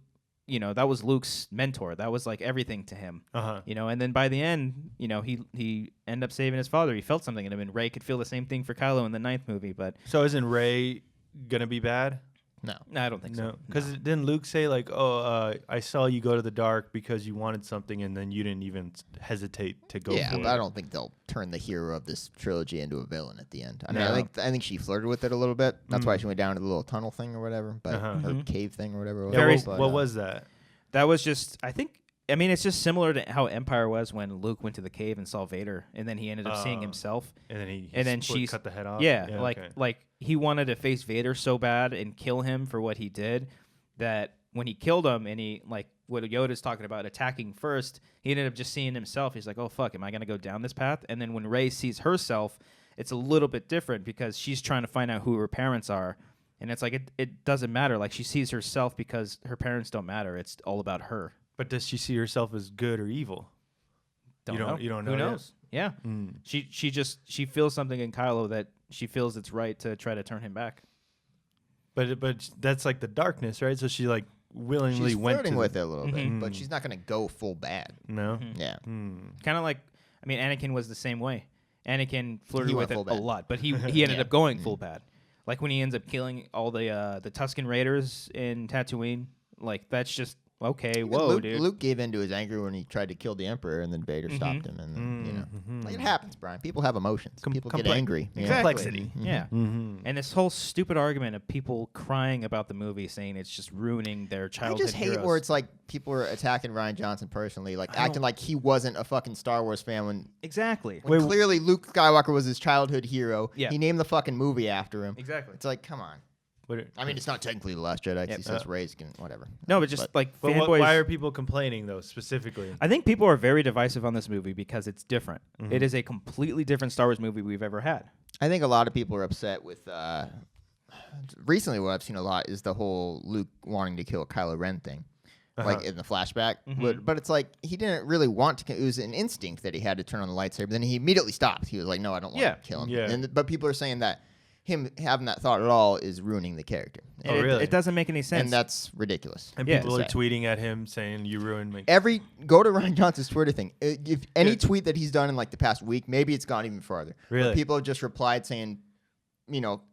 That was Luke's mentor. That was like everything to him. Uh-huh. And then by the end, he ended up saving his father. He felt something in him, and Rey could feel the same thing for Kylo in the 9th movie. But So isn't Rey gonna be bad? No. no, I don't think so. Because didn't Luke say like, "Oh, I saw you go to the dark because you wanted something, and then you didn't even hesitate to go Yeah, for but it." I don't think they'll turn the hero of this trilogy into a villain at the end. I mean, No. I think she flirted with it a little bit. That's why she went down to the little tunnel thing or whatever, but or cave thing or whatever. It Yeah, was. what was that? That was just, it's just similar to how Empire was when Luke went to the cave and saw Vader, and then he ended up seeing himself. And then he And then split- she cut the head off. Yeah, okay. like he wanted to face Vader so bad and kill him for what he did that when he killed him and he like what Yoda's talking about attacking first, he ended up just seeing himself. He's like, "Oh fuck, am I gonna go down this path?" And then when Rey sees herself, it's a little bit different because she's trying to find out who her parents are. And it's like it doesn't matter. Like she sees herself because her parents don't matter. It's all about her. But does she see herself as good or evil? Don't You don't- know. you don't know Who yet? knows? Yeah. She feels something in Kylo that she feels it's right to try to turn him back. But that's like the darkness, right? So she like willingly She's went flirting to with it a little Mm-hmm. bit, but she's not going to go full bad. No. Yeah. Kind of like, Anakin was the same way. Anakin flirted He with went it full a bad. lot, but he ended Yeah. up going full bad. Like when he ends up killing all the Tusken Raiders in Tatooine. Like that's just okay. Whoa, dude. Luke gave in to his anger when he tried to kill the Emperor, and then Vader stopped him. And then, like it happens, Brian. People have emotions. People get angry. you know? Exactly. Yeah. Mm-hmm. And this whole stupid argument of people crying about the movie, saying it's just ruining their I childhood just hate heroes. where it's like people are attacking Ryan Johnson personally, like acting like he wasn't a fucking Star Wars fan when Exactly. clearly Luke Skywalker was his childhood hero. Yeah. He named the fucking movie after him. Exactly. It's like, come on. But I mean, it's not technically The Last Jedi. 'Cause he says Yep. Rey's can whatever. No, but just like But fanboys. why are people complaining though specifically? I think people are very divisive on this movie because it's different. It is a completely different Star Wars movie we've ever had. I think a lot of people are upset with. Recently, what I've seen a lot is the whole Luke wanting to kill Kylo Ren thing, like in the flashback. But it's like he didn't really want to. It was an instinct that he had to turn on the lightsaber. Then he immediately stopped. He was like, "No, I don't want Yeah. to kill him." Yeah. But people are saying that him having that thought at all is ruining the character, And it- really? It doesn't make any sense. and that's ridiculous. And Yeah. people are Sad. tweeting at him saying you ruined me. Go to Ryan Johnson's Twitter thing. If any tweet that he's done in like the past week, maybe it's gone even farther. Really? But people have just replied saying,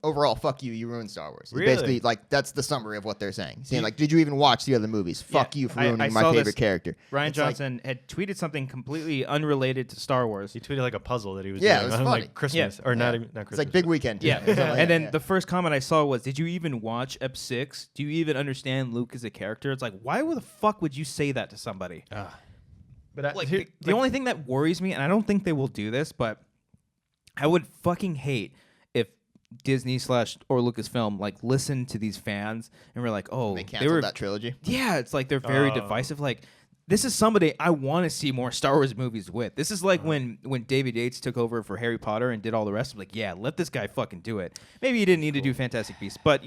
overall, fuck you, you ruined Star Wars. It's Really? basically, like, that's the summary of what they're saying. Saying, like, did you even watch the other movies? Fuck you for I ruining my saw favorite this- character. Ryan It's like- Johnson had tweeted something completely unrelated to Star Wars. He tweeted like a puzzle that he was Yeah, doing it was on funny. like Christmas or Yeah. not even not It's Christmas. like Big Weekend. Yeah. Something like And that, then yeah. the first comment I saw was, "Did you even watch Ep 6? Do you even understand Luke as a character?" It's like, why the fuck would you say that to somebody? But I, Like here- the only thing that worries me, and I don't think they will do this, but I would fucking hate if Disney / or Lucasfilm like listened to these fans and were like, "Oh, They they canceled were that trilogy. Yeah, it's like they're very divisive. Like, this is somebody I want to see more Star Wars movies with. This is like when David Yates took over for Harry Potter and did all the rest. I'm like, yeah, let this guy fucking do it. Maybe he didn't need to do Fantastic Beasts, but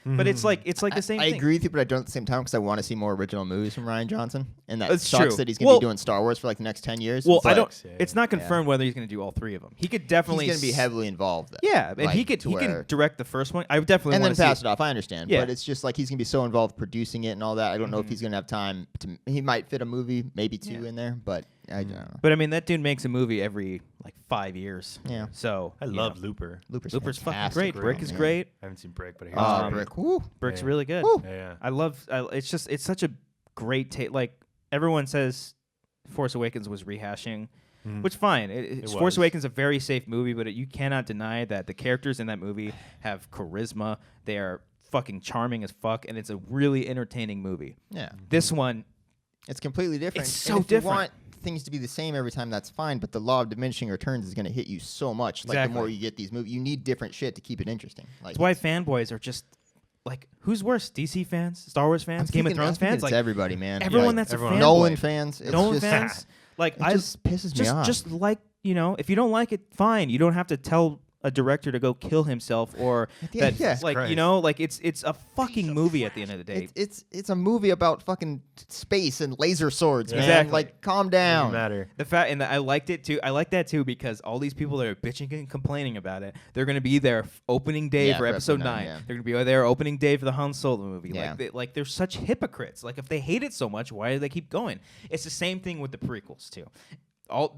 but it's like the same I thing. agree with you, but I don't at the same time because I want to see more original movies from Ryan Johnson. And that It's sucks true. that he's going to Well- be doing Star Wars for like the next 10 years. Well, It's I like, don't. yeah, It's not confirmed whether he's going to do all three of them. He could definitely. He's going to be heavily involved. Though. Yeah, and Like, he could to can where- direct the first one. I would definitely and want then to pass see it off. I understand, Yeah. but it's just like he's gonna be so involved producing it and all that. I don't know if he's gonna have time to. He might fit a movie, maybe two in there, but I don't know. But I mean, that dude makes a movie every like 5 years. Yeah. So I love Looper. Looper's Looper's fucking fantastic, great. Brick is man. great. I haven't seen Brick, but I hear Oh, it's great. Brick. Woo. Brick's Yeah. really good. Woo. Yeah. It's such a great take. Like everyone says, Force Awakens was rehashing, which fine. It Force was. Awakens is a very safe movie, but you cannot deny that the characters in that movie have charisma. They are fucking charming as fuck, and it's a really entertaining movie. Yeah, This one, it's completely different. It's And so if you different. want things to be the same every time, that's fine. But the law of diminishing returns is going to hit you so much. Like the more you get these movies, you need different shit to keep it interesting. Like, that's why fanboys are just like, who's worse? DC fans, Star Wars fans, Game of Thrones fans? Like everybody, man. Everyone that's a fanboy. Nolan fans. Nolan fans. Like, it just pisses me off. Just like, you know, if you don't like it, fine. You don't have to tell a director to go kill himself or you know, like it's a fucking movie at the end of the day. It's a movie about fucking space and laser swords, man. Exactly. Like, calm down. Doesn't matter. The fact, and I liked it too. I like that too because all these people that are bitching and complaining about it, they're gonna be there opening day for episode 9. Yeah. They're gonna be there opening day for the Han Solo movie. Yeah. Like they're such hypocrites. Like if they hate it so much, why do they keep going? It's the same thing with the prequels too.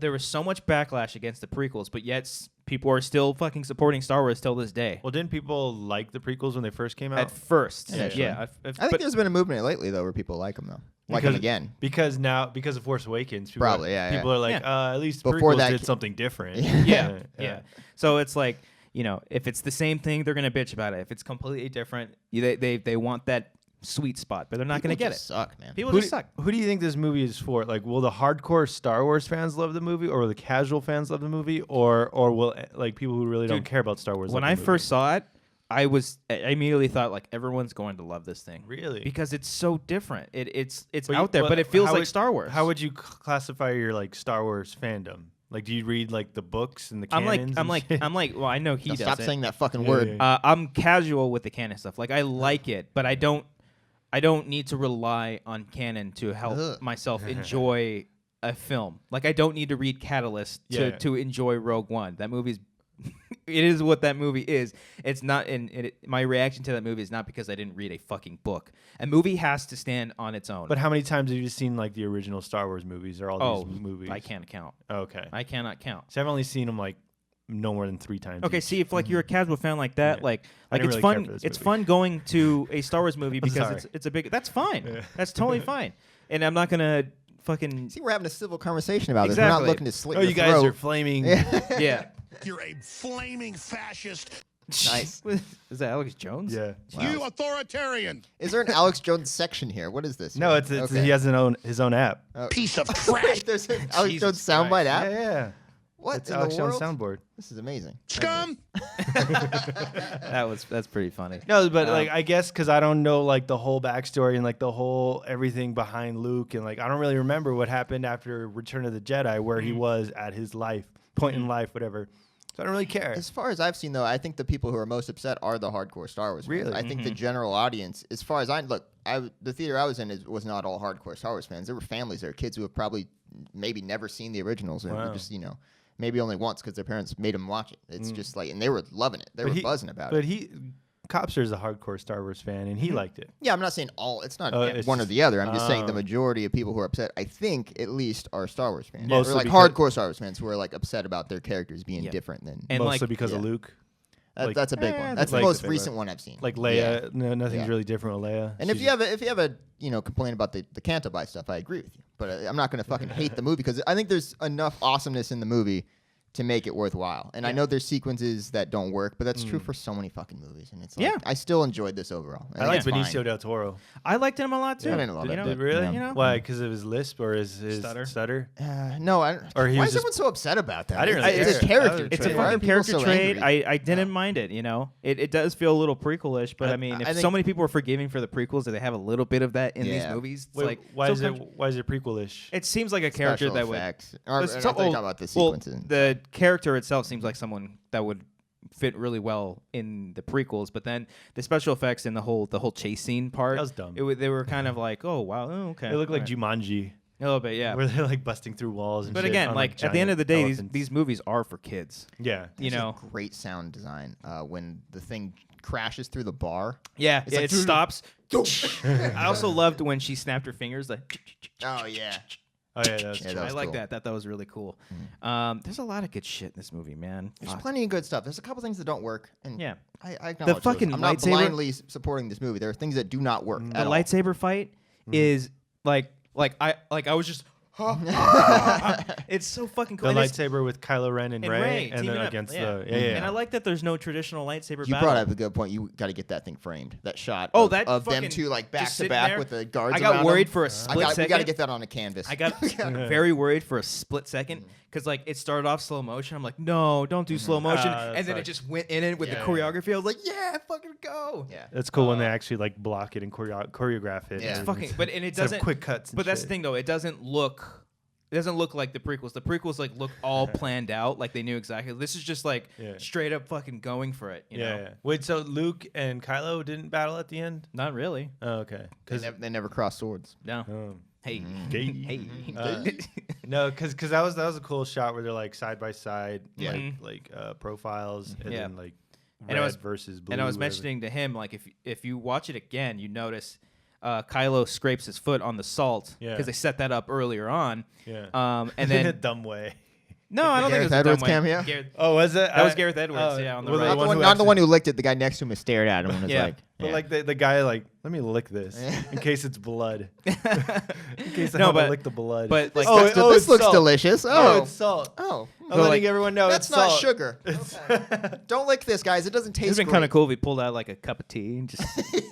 There was so much backlash against the prequels, but yet people are still fucking supporting Star Wars till this day. Well, didn't people like the prequels when they first came out? At first, yeah. I think there's been a movement lately though where people like them though, like them again. Because of Force Awakens, people are like, at least before prequels that did something different. Yeah. So it's like, you know, if it's the same thing, they're gonna bitch about it. If it's completely different, they want that sweet spot, but they're not going to get it. Suck, man. People just suck. Who do you think this movie is for? Like, will the hardcore Star Wars fans love the movie, or will the casual fans love the movie, or will like people who really don't care about Star Wars? When I first saw it, I immediately thought like everyone's going to love this thing. Really? Because it's so different. It's out there, but it feels like Star Wars. How would you classify your like Star Wars fandom? Like, do you read like the books and the canons? I'm like, well, I know he does. Stop saying that fucking word. I'm casual with the canon stuff. Like, I like it, but I don't need to rely on canon to help myself enjoy a film. Like, I don't need to read Catalyst to enjoy Rogue One. That movie's it is what that movie is. It's not my reaction to that movie is not because I didn't read a fucking book. A movie has to stand on its own. But how many times have you seen like the original Star Wars movies or all these movies? I can't count. Okay. I cannot count. So I've only seen them like no more than 3 times. Okay, see if like you're a casual fan like that, like it's really fun. care for this It's movie. fun going to a Star Wars movie because it's a big. That's fine. Yeah. That's totally fine. And I'm not gonna fucking. See, we're having a civil conversation about this. Exactly. We're not looking to slit Oh, your you guys throat. are flaming. Yeah. You're a flaming fascist. Nice. Is that Alex Jones? Yeah. Wow. You authoritarian. Is there an Alex Jones section here? What is this? No, it's Okay. he has his own app. Piece of trash. There's an Alex Jesus Jones soundbite app. Yeah. What It's in Alex the world? Jones soundboard. This is amazing. Scum. That's pretty funny. No, but like I guess because I don't know like the whole backstory and like the whole everything behind Luke and like I don't really remember what happened after Return of the Jedi where he was at his point in life, whatever. So I don't really care. As far as I've seen, though, I think the people who are most upset are the hardcore Star Wars fans. Really? I think the general audience, as far as the theater I was in was not all hardcore Star Wars fans. There were families there, kids who have probably maybe never seen the originals or just, maybe only once because their parents made them watch it. It's just like, and they were loving it. They were buzzing about it. But Copster's a hardcore Star Wars fan, and he liked it. Yeah, I'm not saying all. It's not It's one or just- the other. I'm just saying the majority of people who are upset, I think, at least, are Star Wars fans. Mostly or like because- hardcore Star Wars fans who are like upset about their characters being different than. And Mostly like, because of yeah. Luke. That's a big one. That's like the most the recent one I've seen. Like Leia, Yeah. nothing's Yeah. really different with Leia. And if you have a complaint about the Canto Bight stuff, I agree with you. But I'm not going to fucking hate the movie because I think there's enough awesomeness in the movie to make it worthwhile. And I know there's sequences that don't work, but that's true for so many fucking movies. And it's like, I still enjoyed this overall. And I like it's fine. Benicio del Toro. I liked him a lot too. I didn't love it, know? but, Really? you know? Why? Because of his lisp or his Stutter? No, Or he why was is just- everyone so upset about that? I didn't really It's a care. character It's a trait. Why are fucking people character so trait. angry? I didn't mind it. It does feel a little prequel-ish, but I mean, if I so think- many people are forgiving for the prequels, that they have a little bit of that in these Yeah. movies. It's Wait, like why so is it prequel-ish? It seems like a character Special that would. effects. Or, I So- thought you were talking about the sequences. the character itself seems like someone that would fit really well in the prequels, but then the special effects and the whole chase scene part, That was dumb. They were kind of like, oh wow, okay. It looked like all Jumanji, a little bit, yeah. where they're like busting through walls and But shit again, on, like at the end giant of the day, elephants. these movies are for kids. Yeah. There's a great sound design when the thing crashes through the bar. Yeah, It's like, it stops. I also loved when she snapped her fingers. Like, Oh yeah. Oh yeah, that's Yeah, true. that I was like cool. that. That was really cool. There's a lot of good shit in this movie, man. There's Fuck. plenty of good stuff. There's a couple things that don't work. And Yeah. I acknowledge those. fucking I'm not lightsaber- blindly supporting this movie. There are things that do not work The at all. lightsaber fight is like I was just It's so fucking The cool. And it's- lightsaber with Kylo Ren and Rey, and teaming then up, against yeah. the yeah. And I like that there's no traditional lightsaber You battle. brought up a good point. You got to get that thing framed. That shot Oh, of, that of them fucking two like back just to sitting back there. with the guards I got around worried them. for a split We second. got to get that on a canvas. I got very worried for a split second because like it started off slow motion. I'm like, no, don't do slow motion, that and then it sucks. just went in it with the choreography. I was like, yeah, fucking go. Yeah. That's cool when they actually like block it and choreograph it. Yeah. It's fucking. But and it Instead of doesn't. quick cuts. And But that's the shit. thing though. It doesn't look. It doesn't look like the prequels. The prequels like look all planned out, like they knew exactly. This is just like straight up fucking going for it. You know? Yeah. Wait, so Luke and Kylo didn't battle at the end? Not really. Oh, okay. They never cross swords. No. Hey. Gay. Hey. No, because that was a cool shot where they're like side by side, Yeah. like profiles, and Yeah. then like And red I was- versus blue. And I was whatever. mentioning to him, like, if you watch it again, you notice Kylo scrapes his foot on the salt Yeah. because they set that up earlier on. Yeah. And in a then dumb way. no, I don't think it was Gareth a dumb Edwards way. cameo? Gareth, Oh, was it? that was Gareth Edwards. Yeah, on the well, right. Not, the one, who not the actually- one who licked it. The guy next to him stared at him and was Yeah. like, But like the guy like, let me lick this in case it's blood. In case I No, have to but- lick the blood. but like Oh, this it's looks salt. delicious. Oh, Oh, it's salt. oh. I'm So, letting like, everyone know That's it's not salt. sugar. Don't lick this, guys. It doesn't it would taste have been great. kind of cool if he pulled out like a cup of tea and just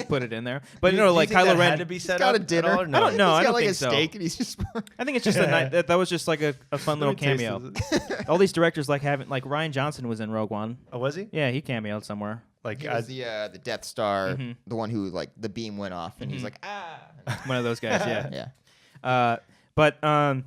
put it in there. But Do you know, do like think Kylo that Ren. had to be He's set got up a dinner. at all, or I don't no? know. He's I got don't like think a so. steak and he's just. I think it's just a night. That was just like a fun little Let me taste cameo. this. All these directors like having like Ryan Johnson was in Rogue One. Oh, was he? Yeah, he cameoed somewhere. Like, He was the Death Star, the one who like the beam went off, and he's like, One of those guys. Yeah. yeah.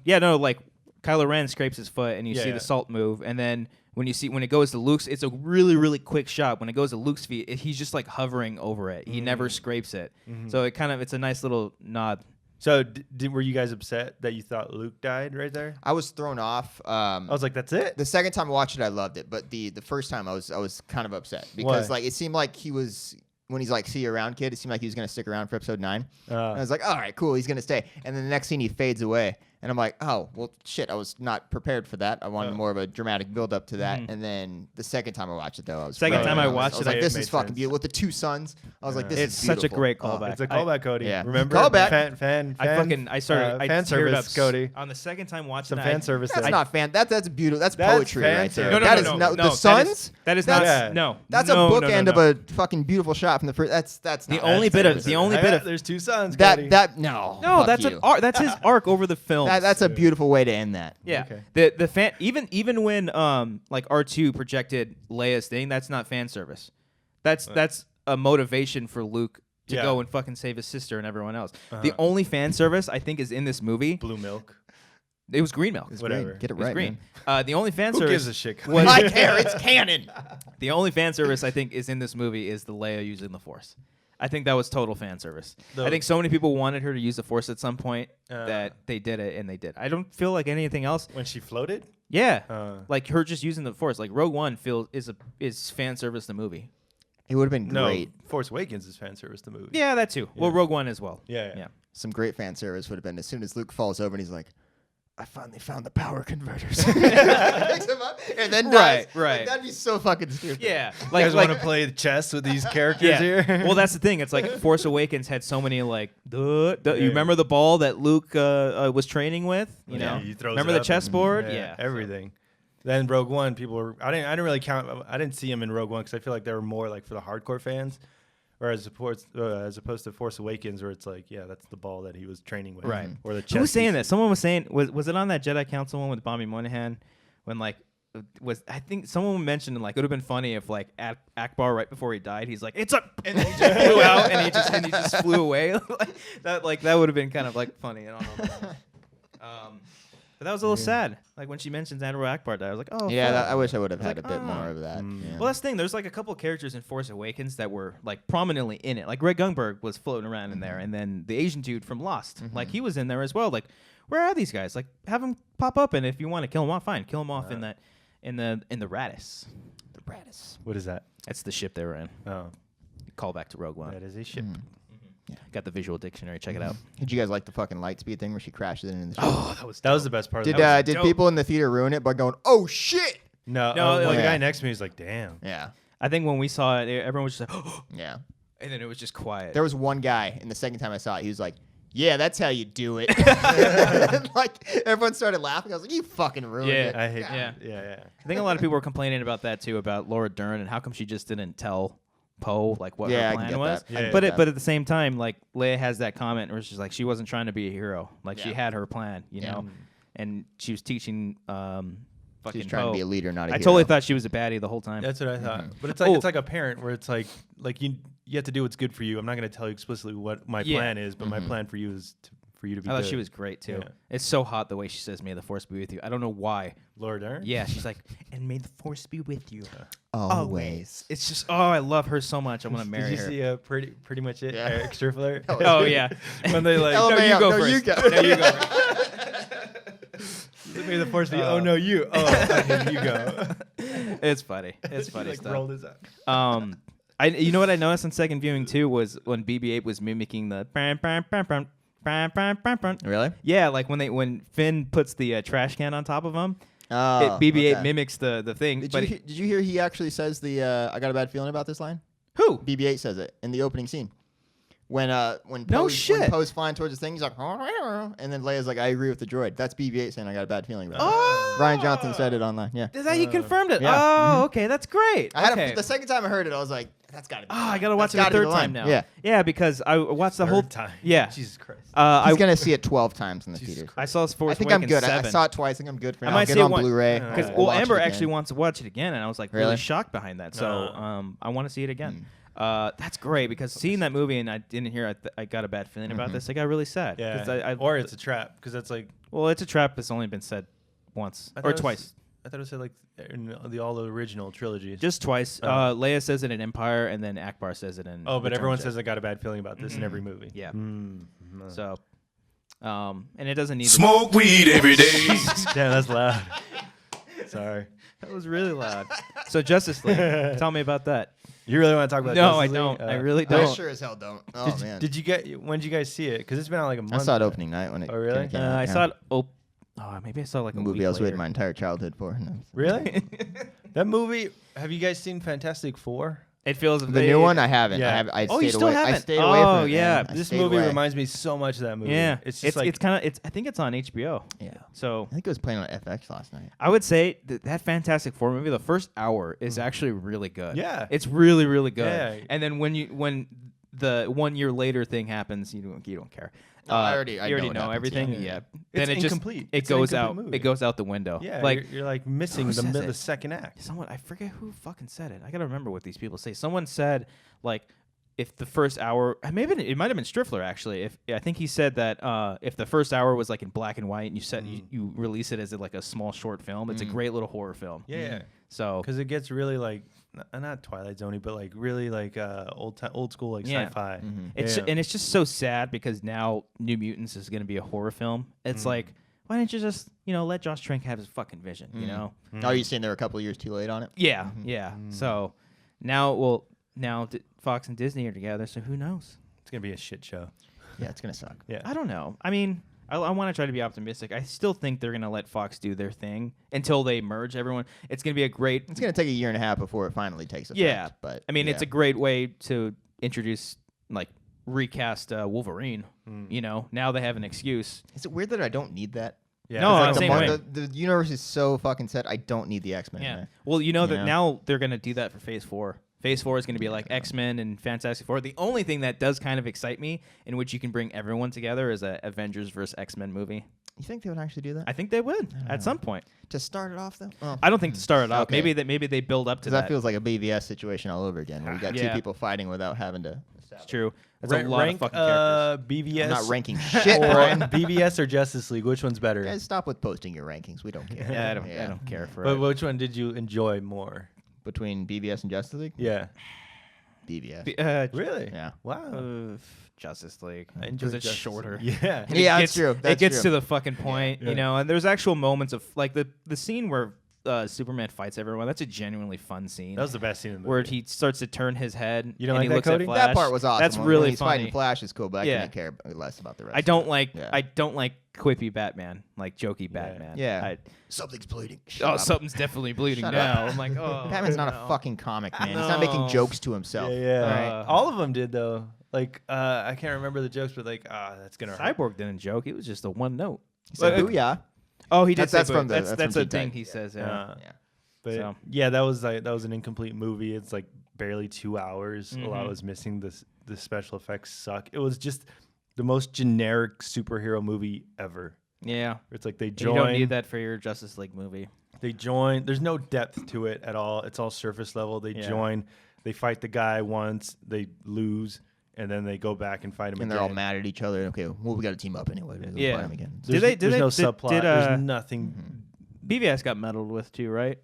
Yeah, no, like Kylo Ren scrapes his foot, and you see Yeah. the salt move, and then when it goes to Luke's, it's a really really quick shot. When it goes to Luke's feet, he's just like hovering over it. He never scrapes it, so it's a nice little nod. So were you guys upset that you thought Luke died right there? I was thrown off. I was like, that's it. The second time I watched it, I loved it, but the first time I was kind of upset because Why? like it seemed like he was. When he's like, see you around, kid, it seemed like he was going to stick around for episode 9. And I was like, all right, cool, he's going to stay. And then the next scene, he fades away. And I'm like, oh, well, shit, I was not prepared for that. I wanted more of a dramatic build up to that. And then the second time I watched it, though, I was Second really- time I was watched like, it, this it is made fucking sense. beautiful. With the 2 suns, I was like, this It's is such a beautiful. great Oh, callback. It's a callback, Cody. yeah. Remember? Callback. Fan. I fan teared service, up Cody. on the second time watching Some that. fan service. That's there. not fan. That's beautiful. That's That's poetry fan right there. service. That is no, the suns. That is that's- not. No, That's no, a no, bookend no, no. of a fucking beautiful shot from the first. That's The not only fan bit of service. the only bit of There's 2 sons. Cody. no no. That's fuck an you. arc. That's his arc over the film. That's a beautiful way to end that. Yeah. Okay. The fan even when like R2 projected Leia's thing, that's not fan service. That's a motivation for Luke to Yeah. go and fucking save his sister and everyone else. The only fan service I think is in this movie. Blue milk. It was green milk. It's Whatever. green. Get it It was right, green. man. The only fan Who service gives a shit? was I care. It's canon. the only fan service I think is in this movie is the Leia using the Force. I think that was total fan service. I think so many people wanted her to use the Force at some point that they did it, and they did. I don't feel like anything else. When she floated? Yeah, Uh. like her just using the Force. Like Rogue One is fan service the movie. It would have been No. great. Force Awakens is fan service the movie. Yeah, that too. Well, Rogue One as well. Yeah. Some great fan service would have been as soon as Luke falls over and he's like, I finally found the power converters. Picks him up and then Right, dies. right. Like, that'd be so fucking stupid. Yeah, You like guys want to play chess with these characters here? Well, that's the thing. It's like Force Awakens had so many like. You remember the ball that Luke was training with? You know, he throws remember it the up chessboard? and- Yeah, everything. Then Rogue One, people were. I didn't really count. I didn't see him in Rogue One because I feel like they were more like for the hardcore fans, whereas as opposed to Force Awakens, where it's like, yeah, that's the ball that he was training with, Right. Or the chess. Who was saying piece. that? Someone was saying was it on that Jedi Council one with Bobby Moynihan when like I think someone mentioned like it would have been funny if like Akbar right before he died he's like it's up and then he just flew out and he just flew away like that would have been kind of like funny. I don't know. But that was a little sad. Like when she mentions Admiral Akbar died, I was like, oh Yeah, fuck. I wish I would have I was had like, a bit more of that. Yeah. Well, that's the thing. There's like a couple characters in Force Awakens that were like prominently in it. Like Greg Gungberg was floating around in there, and then the Asian dude from Lost, like he was in there as well. Like, where are these guys? Like, have them pop up, and if you want to kill them off, fine, kill them off in the Radis. The Bradis. What is that? That's the ship they were in. Oh, Call back to Rogue One. that is a ship. Got the visual dictionary. Check it out. Did you guys like the fucking light speed thing where she crashes in the ship? Oh, That was the best part. Did of that. did dope. people in the theater ruin it by going, oh shit? No, No, the yeah. guy next to me was like, damn. Yeah. I think when we saw it, everyone was just like, Yeah. and then it was just quiet. There was one guy, and the second time I saw it, he was like, yeah, that's how you do it. Like everyone started laughing. I was like, you fucking ruined it. I hate. Yeah. Yeah. I think a lot of people were complaining about that too, about Laura Dern and how come she just didn't tell Poe like what Yeah, I her can plan get was. that. I can But get that. but at the same time, like Leia has that comment where she's like, she wasn't trying to be a hero. Like she Yeah. had her plan, you Yeah. know, and she was teaching fucking She's trying Poe. to be a leader, not a I hero. totally thought she was a baddie the whole time. That's what I thought. Mm-hmm. But it's like Oh. it's like a parent where it's like you have to do what's good for you. I'm not going to tell you explicitly what my Yeah. plan is, but my plan for you is for you to be. I thought good. she was great too. Yeah. It's so hot the way she says, "May the Force be with you." I don't know why. Laura Dern. Yeah, she's like, "And may the Force be with you." Always. It's just, oh, I love her so much. I want to marry Did you her. see pretty much it? Yeah. Extra flare. Oh yeah. When they like, LMAO, you go no, first. you go. No, you go first. may the force be. Oh no, you. Oh, okay, you go. It's funny. It's He, funny like, stuff. rolled his eyes. You know what I noticed on second viewing too was when BB-8 was mimicking the. Really? Yeah, like when Finn puts the trash can on top of him, Oh, BB-8 okay. mimics the thing. Did you hear he actually says the I got a bad feeling about this line? Who? BB-8 says it in the opening scene. When No shit. when Poe's flying towards the thing, he's like, and then Leia's like, I agree with the droid. That's BB-8 saying I got a bad feeling about Oh. it. Ryan Johnson said it online. Yeah. Is that he confirmed it? yeah. Oh, okay, that's great. I had okay. the second time I heard it, I was like, that's got to be. Oh, I gotta watch it a third time now. Yeah. yeah, because I watched the whole Third time. Yeah, Jesus Christ. He's I gonna see it 12 times in the theater. I saw Force I think I'm Awakens good. I 7. saw it twice. I think I'm good for I now. might I'll get see it it on one- Blu-ray. Because I'll watch Amber it actually again. wants to watch it again, and I was like really Really? shocked behind that. So I want to see it again. That's great because seeing that movie and I didn't hear I got a bad feeling about this. I got really sad. Yeah. 'Cause Or it's a trap because that's like. well, it's a trap that's only been said once I thought or it was- twice. I thought it said like in all the original trilogies. Just twice. Oh. Leia says it in Empire, and then Akbar says it in. Oh, but Return everyone of the says I got a bad feeling about this in every movie. Jedi. Yeah. Mm-hmm. So, and it doesn't need Smoke weed every day. Damn, that's loud. Sorry. That was really loud. So Justice League. Tell me about that. You really want to talk about? No, I Justice League? don't. I really I don't. sure as hell don't. Oh man. Did you get? When did you guys see it? Because it's been out like a month. I saw it opening night when it. Oh, really? came out, I yeah. saw it. Oh, maybe I saw like A a movie week I was later. waiting my entire childhood for. No. Really? That movie. Have you guys seen Fantastic Four? It feels The new one I haven't. Yeah. I Oh, you stayed still away. I haven't? stayed away Oh, from it. yeah. Man. I This stayed movie away. reminds me so much of that movie. Yeah, It's just like it's kind of I think it's on HBO. Yeah. So I think it was playing on FX last night. I would say that Fantastic Four movie, the first hour is actually really good. Yeah. it's really really good. Yeah. And then when the 1 year later thing happens, you don't care. No, I already you know already what know happens, everything. yeah. Yeah. It's Then it incomplete. just It's an goes out. incomplete movie. It goes out the window. yeah, like you're like missing who says the it? second act. someone I forget who fucking said it. I gotta remember what these people say. Someone said like if the first hour, maybe it might have been Striffler actually. I think he said that if the first hour was like in black and white and you said you release it as like a small short film, it's a great little horror film. Yeah, So because it gets really like not Twilight Zone-y, but like really like old school like Yeah. sci-fi. it's Yeah. and it's just so sad because now New Mutants is gonna be a horror film. It's like why didn't you just let Josh Trank have his fucking vision? You know? Oh, you saying they're a couple of years too late on it? Yeah, yeah. So now Fox and Disney are together, so who knows? It's gonna be a shit show. Yeah, it's gonna suck. Yeah, I don't know. I mean, I want to try to be optimistic. I still think they're gonna let Fox do their thing until they merge everyone. It's gonna be a great. It's gonna take a year and a half before it finally takes effect. Yeah, but I mean, yeah. it's a great way to introduce recast Wolverine. Now they have an excuse. Is it weird that I don't need that? yeah. No, it's I'm like same way. The universe is so fucking set. I don't need the X-Men. in Yeah. there. Well, that Yeah. now they're gonna do that for Phase 4. Phase 4 is going to be like X-Men and Fantastic Four. The only thing that does kind of excite me, in which you can bring everyone together, is a Avengers versus X-Men movie. You think they would actually do that? I think they would at some point. To start it off, though? Oh. I don't think to start it off. Okay. Maybe they build up to Because that. that feels like a BVS situation all over again. Where we got two Yeah. people fighting without having to. It's true. That's a lot rank of fucking characters. BVS. I'm not ranking shit, Brian. BVS or Justice League? Which one's better? Guys, stop with posting your rankings. We don't care. Yeah, I don't care for But it. which one did you enjoy more? Between BVS and Justice League, Yeah. BVS. Really? Yeah. Wow. Justice League I enjoyed because it's Justice shorter. League. Yeah. And it Yeah, gets, that's true. It That's gets true. to the fucking point, Yeah. and there's actual moments of like the scene where Superman fights everyone. That's a genuinely fun scene. That was the best scene in the movie. where he starts to turn his head. You don't and like he that, looks Cody? At Flash. That part was awesome. That's When really he's funny. fighting Flash is cool, but I Yeah. couldn't care less about the rest. I don't like Yeah. I don't like quippy Batman, like jokey Batman. Yeah. Something's bleeding. Something's definitely bleeding Shut now. up. I'm like, oh. Batman's not no. a fucking comic, man. He's not making jokes to himself. Yeah. Right. All of them did though. Like I can't remember the jokes, but like that's gonna hurt. Cyborg didn't joke. It was just a one note. He said, "Booyah." Oh, he did. That's say from boo. the- That's from a thing T-Type. he says. Yeah. Yeah. But So. yeah, that was an incomplete movie. It's like barely 2 hours. A lot was missing. The special effects suck. It was just the most generic superhero movie ever. Yeah. It's like they You join. don't need that for your Justice League movie. They join. There's no depth to it at all. It's all surface level. They join. They fight the guy once. They lose, and then they go back and fight him And again. they're all mad at each other. Okay, well, we got to team up anyway. We'll Yeah. fight 'em again. There's no subplot. There's nothing. BVS got meddled with too, right?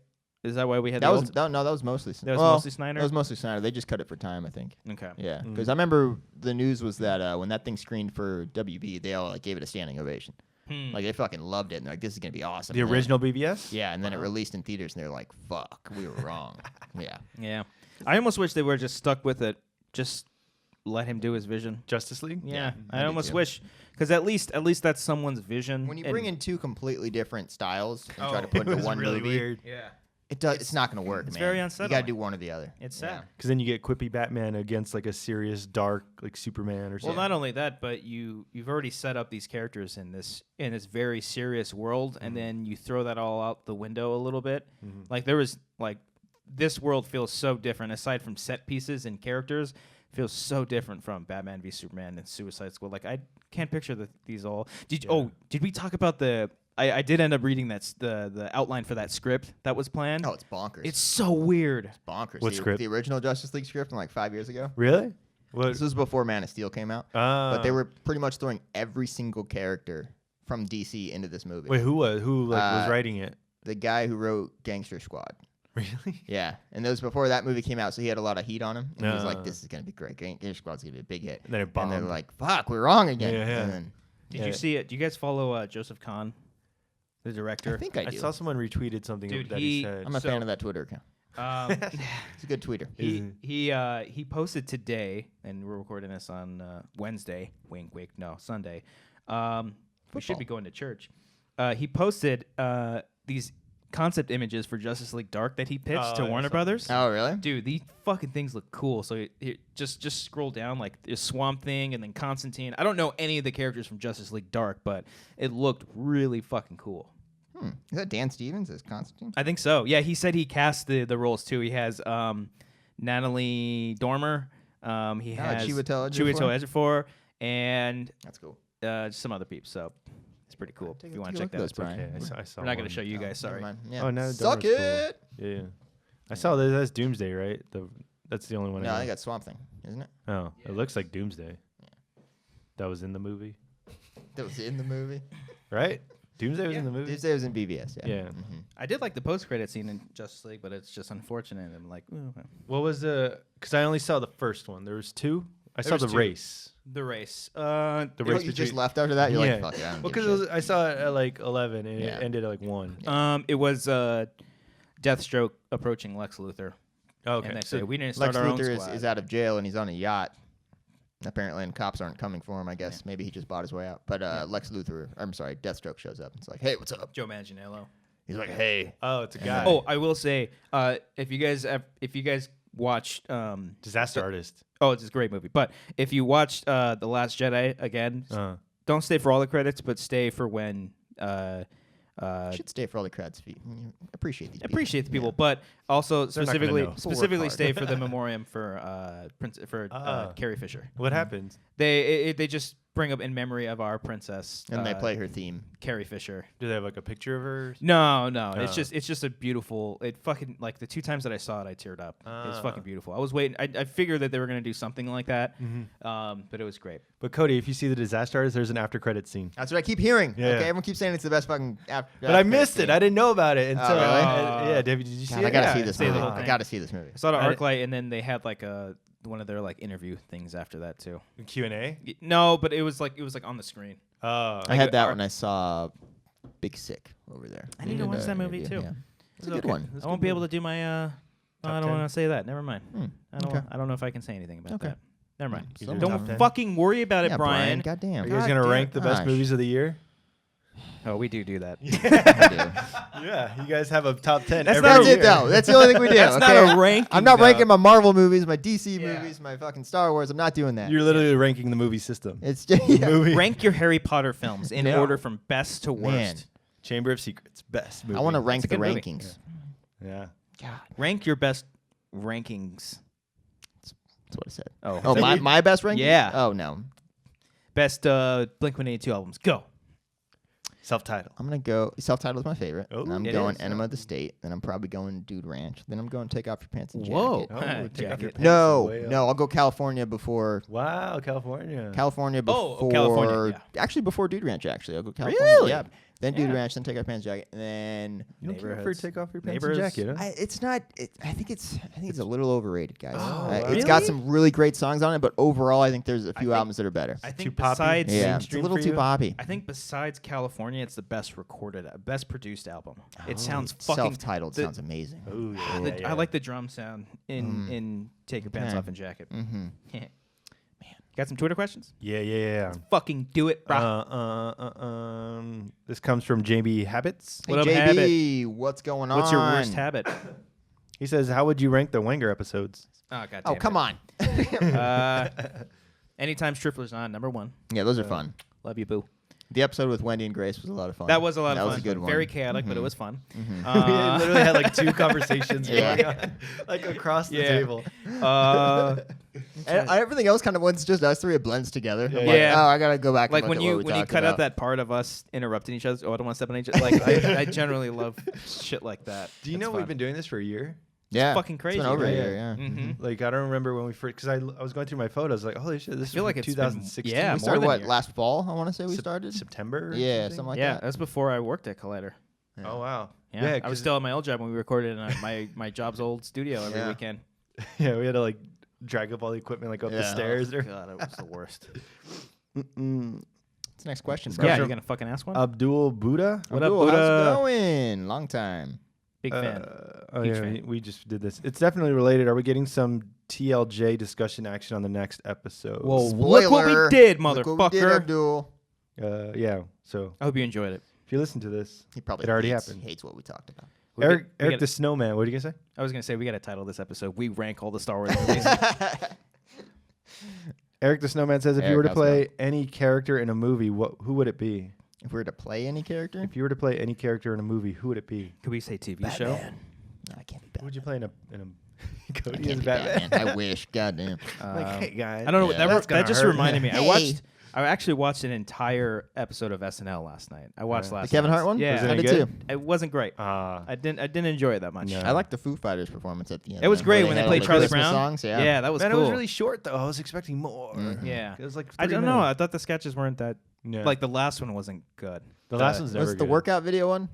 Is that why we had That the was ult- that was mostly. That was mostly Snyder? That was mostly Snyder. They just cut it for time, I think. Okay. Yeah, because I remember the news was that when that thing screened for WB, they all like gave it a standing ovation. Like they fucking loved it, and they're like, "This is gonna be awesome." The And then- original BVS. Yeah, and then it released in theaters, and they're like, "Fuck, we were wrong." Yeah. Yeah. I almost wish they were just stuck with it. Just let him do his vision. Justice League. Yeah. I I do almost too. wish, because at least that's someone's vision. When you and- bring in two completely different styles and try to It put into was one really movie, weird. yeah. it does. It's not gonna work, it's man. very You unsettling. gotta do one or the other. It's Yeah. sad. Because then you get quippy Batman against like a serious, dark, like Superman or Well, something. not only that, but you've already set up these characters in this very serious world, and then you throw that all out the window a little bit. Like there was like this world feels so different aside from set pieces and characters. Feels so different from Batman v Superman and Suicide Squad. Like I can't picture these all. Did we talk about the? I did end up reading the outline for that script that was planned. Oh, it's bonkers. It's so weird. bonkers. What script? The original Justice League script from like 5 years ago. Really? What? This was before Man of Steel came out. But they were pretty much throwing every single character from DC into this movie. Wait, who was writing it? The guy who wrote Gangster Squad. Really? Yeah, and that was before that movie came out, so he had a lot of heat on him. And he was Uh. like, "This is gonna be great. Gangster Squad's gonna be a big hit." And then it And bombed. they're like, "Fuck, we're wrong again." Yeah. And then, Did Yeah. you see it? Do you guys follow Joseph Kahn, the director? I think I I do. saw someone retweeted something Dude, that he- he said. I'm a So- fan of that Twitter account. It's a good tweeter. He posted today, and we're recording this on Wednesday. Wink, wink. No, Sunday. We should be going to church. He posted these concept images for Justice League Dark that he pitched to I Warner saw Brothers. Oh, really? Dude, these fucking things look cool. So just scroll down, like there's Swamp Thing and then Constantine. I don't know any of the characters from Justice League Dark, but it looked really fucking cool. Is that Dan Stevens as Constantine? I think so. Yeah, he said he cast the roles too. He has Natalie Dormer. He has Chiwetel Ejiofor, and That's cool. some other peeps. So it's pretty cool. Take If you a want to look check at that those, out. Brian. Okay, I saw We're not going one. to show you guys. Sorry. Never mind. Yeah. Oh, no, Suck Dormer's it. Yeah. I saw that's Doomsday, right? That's the only one. No, I I know. think that's Swamp Thing, isn't it? Oh, it looks like Doomsday. That was in the movie, That was in the movie. right? Doomsday was in the movie. Tuesday was in BVS. Yeah. Yeah. I did like the post-credit scene in Justice League, but it's just unfortunate. I'm like, ooh. What was the? Because I only saw the first one. There was two. I There saw was the two. race. The race. The You know race what, you just between. left after that. You're Yeah. like, fuck it. I don't Well, give a because shit. I saw it at like 11 and Yeah. it ended at like 1. It was Deathstroke approaching Lex Luthor. Okay. And they So say, we didn't start Lex our own Luthor squad. is out of jail and he's on a yacht. Apparently, and cops aren't coming for him. I guess maybe he just bought his way out. But Lex Luthor, I'm sorry, Deathstroke shows up. It's like, hey, what's up? Joe Manganiello. He's like, hey. oh, it's a guy. Oh, I will say, if you guys watched, Disaster Artist. it's a great movie. But if you watched The Last Jedi again, don't stay for all the credits, but stay for when. Should stay for all the crowds. Appreciate these. Appreciate the people, but also not gonna specifically know. hard. stay for the memoriam for Carrie Fisher. What happens? They just bring up in memory of our princess, And they play her theme. Carrie Fisher. Do they have like a picture of her? No, Oh. it's just a beautiful. It fucking like the 2 times that I saw it, I teared up. It was fucking beautiful. I was waiting. I figured that they were gonna do something like that, but it was great. But Cody, if you see the Disaster Artist, there's an after credit scene. That's what I keep hearing. Yeah. Okay, everyone keeps saying it's the best fucking. But I missed it. I didn't know about it until. really? Yeah, David, did you see God, it? I gotta Yeah. see this say the movie. whole I thing. gotta see this movie. I saw the I- ArcLight, and then they had like one of their like interview things after that too. Q&A. No, but it was like on the screen. Oh, I had that when I saw Big Sick over there. I need to watch that movie, too. Yeah. It's a Okay. good one. I won't be able to do my. I don't 10? want to say that. Never mind. okay. I don't know if I can say anything about Okay. that. Never mind. You do Don't top 10? fucking worry about it, Yeah, Brian. Goddamn. Are you guys gonna rank the best Gosh. movies of the year? Oh, we do that. Yeah, you guys have a top 10 That's every not That's year. it, though. That's the only thing we do. That's okay? not a ranking. I'm not though. ranking my Marvel movies, my DC Yeah. movies, my fucking Star Wars. I'm not doing that. You're literally ranking the movie system. It's just yeah. Movie. Rank your Harry Potter films in Yeah. order from best to worst. Man. Chamber of Secrets, best movie. I want to rank That's a the good movie. rankings. Yeah. God, Rank your best rankings. that's what I said. Oh, Oh, my best ranking? Yeah. Oh no, best Blink-182 albums. Go. Self-titled. I'm gonna go. Self-titled is my favorite. Oh, and I'm it going is. Enema of the State. Then I'm probably going Dude Ranch. Then I'm going Take Off Your Pants and Whoa. Jacket. Oh, take off your Jacket. pants No, way up. no, I'll go California before. Wow, California. California before. Oh, California, Actually, before Dude Ranch. Actually, I'll go California. Really? Yeah. Then Dude Yeah. Ranch. Then Take Off Your Pants and Jacket. And then You don't care for Neighborhoods. Take Off Your Pants Neighbors. and Jacket, huh? it's not. I think it's a little overrated, guys. Oh, It's got really? some really great songs on it, but overall, I think there's a few think- albums that are better. I Too think poppy? besides Yeah, it's a mainstream little for too you? poppy. I think besides California, it's the best recorded, best produced album. It Oh, sounds fucking self-titled. the- Sounds amazing. Oh, I like the drum sound in Take Your Pants Okay. Off and Jacket. Mm-hmm. Man, got some Twitter questions? Yeah. Fucking do it, bro. This comes from JB Habits. Hey, What up, JB, what's going on? What's your worst habit? He says, "How would you rank the Wanger episodes?" Oh god. Oh, come on. Anytime Striffler's on, number one. Yeah, those are fun. Love you, boo. The episode with Wendy and Grace was a lot of fun. That was a lot of fun. That was a good one. Very chaotic, but it was fun. we literally had like two conversations Yeah. going on, like across the Yeah. table. And everything else kind of once just us three, it blends together. I'm like, Yeah. oh, I gotta go back. Like and when look at you what we talked cut out about. that part of us interrupting each other. Oh, I don't want to step on each other. Like I generally love shit like that. Do you know we've been doing this for a year? yeah, fucking crazy, It's been over right? a year, yeah. Mm-hmm. Like I don't remember when we first, because I was going through my photos, like holy shit, this feel is like it's been- 2016. yeah, We more started than a what year. last fall? I want to say we started. September. or Yeah, something? something like Yeah, that. that's before I worked at Collider. Oh wow. Yeah, I 'cause- was still at my old job when we recorded in my job's old studio every Yeah. weekend. Yeah, we had to like drag up all the equipment like up the Yeah. stairs. Oh, God, it was the worst. What's the next question? Yeah, bro? you gonna fucking ask one? Abdul Buddha. What up, Abdul, how's Buddha? it going? Long time. Big fan. Oh Huge yeah, fan. we just did this. It's definitely related. Are we getting some TLJ discussion action on the next episode? Whoa, look what we Spoiler. did, Look what we did, motherfucker. Abdul. Yeah. So I hope you enjoyed it. if you listen to this, He probably It already hates, happened. hates what we talked about. Eric we the gotta- Snowman. What are you gonna say? I was gonna say we got to title this episode. We rank all the Star Wars movies. Eric the Snowman says, if you Eric, were to how's it play any character in a movie, who would it be? If we were to play any character, If you were to play any character in a movie, who would it be? Could we say TV show? no, I can't be Who Batman. would you play in a I Cody can't as be Batman? Batman. I wish. Goddamn. Like, hey guys. I don't know. Yeah. That, That's gonna that just hurt. reminded me. Hey. I actually watched an entire episode of SNL last night. I watched The last. The Kevin night's. Hart one? Yeah, Was I it did good? too. it wasn't great. Ah. I didn't enjoy it that much. No. I like the Foo Fighters performance at the end. It was man, great where when they had played all the Charlie Christmas Brown. songs. Yeah. Yeah, that was Man, cool. it was really short though. I was expecting more. Mhm. Yeah. It was like I 30 don't know. I minutes. thought the sketches weren't that. Yeah. Like the last one wasn't good. the last one's never Was it the good. workout video one?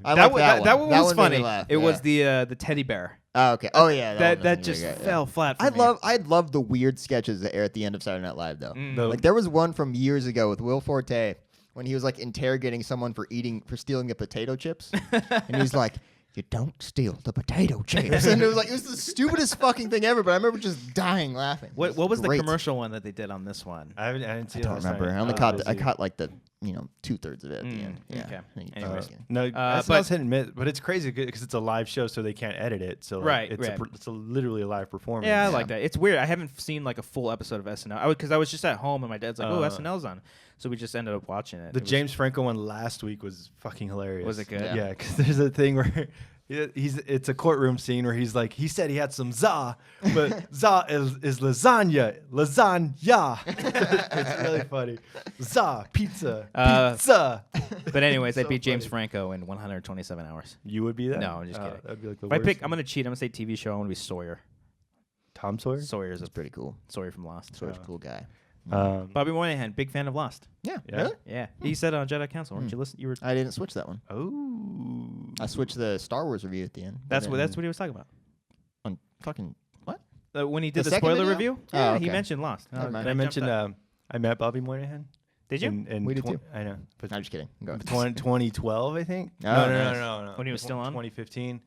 I that like one, that, that one was made me funny. laugh, It yeah. was the teddy bear. Oh, okay. Oh yeah. That one that wasn't just very good, yeah. fell flat. For me. I love the weird sketches that air at the end of Saturday Night Live though. The- Like there was one from years ago with Will Forte when he was like interrogating someone for stealing the potato chips, and he's like, "You don't steal the potato chips," and it was the stupidest fucking thing ever. But I remember just dying laughing. It What was the great. commercial one that they did on this one? I didn't see I it don't last remember. night. I only was caught I busy. caught like the 2/3 of it at the end. Yeah. okay. I think Anyways. No, but- SNL's hit and miss, but it's crazy because it's a live show, so they can't edit it. So like, Right, it's right. it's literally a live performance. Yeah, I like that. It's weird. I haven't seen like a full episode of SNL. Because I was just at home and my dad's like, "Oh, SNL's on," so we just ended up watching it. The It was- James Franco one last week was fucking hilarious. Was it good? Yeah, because there's a thing where it's a courtroom scene where he's like, he said he had some za, but za is lasagna, it's really funny. Za, pizza, pizza. But anyways, I So beat James funny. Franco in 127 hours. You would be that? No, I'm just kidding. That'd be like the If I worst. pick, I'm gonna cheat. I'm gonna say TV show. I'm gonna be Sawyer. Tom Sawyer. Sawyer's That's pretty cool. Sawyer from Lost. Sawyer's a cool guy. Bobby Moynihan, big fan of Lost. Yeah. Yeah. Really? Yeah, he said on Jedi Council, weren't you listening? You were. I didn't switch that one. Oh. I switched the Star Wars review at the end. That's what he was talking about. On fucking what? When he did The the second spoiler video? review. Oh, Yeah, he okay. mentioned Lost. Never mind. I jumped mentioned up. I met Bobby Moynihan. Did you? In We did too. I know. But I'm just kidding. Go. 2012, I think. Oh, no, nice. no. When he was still on? 2015.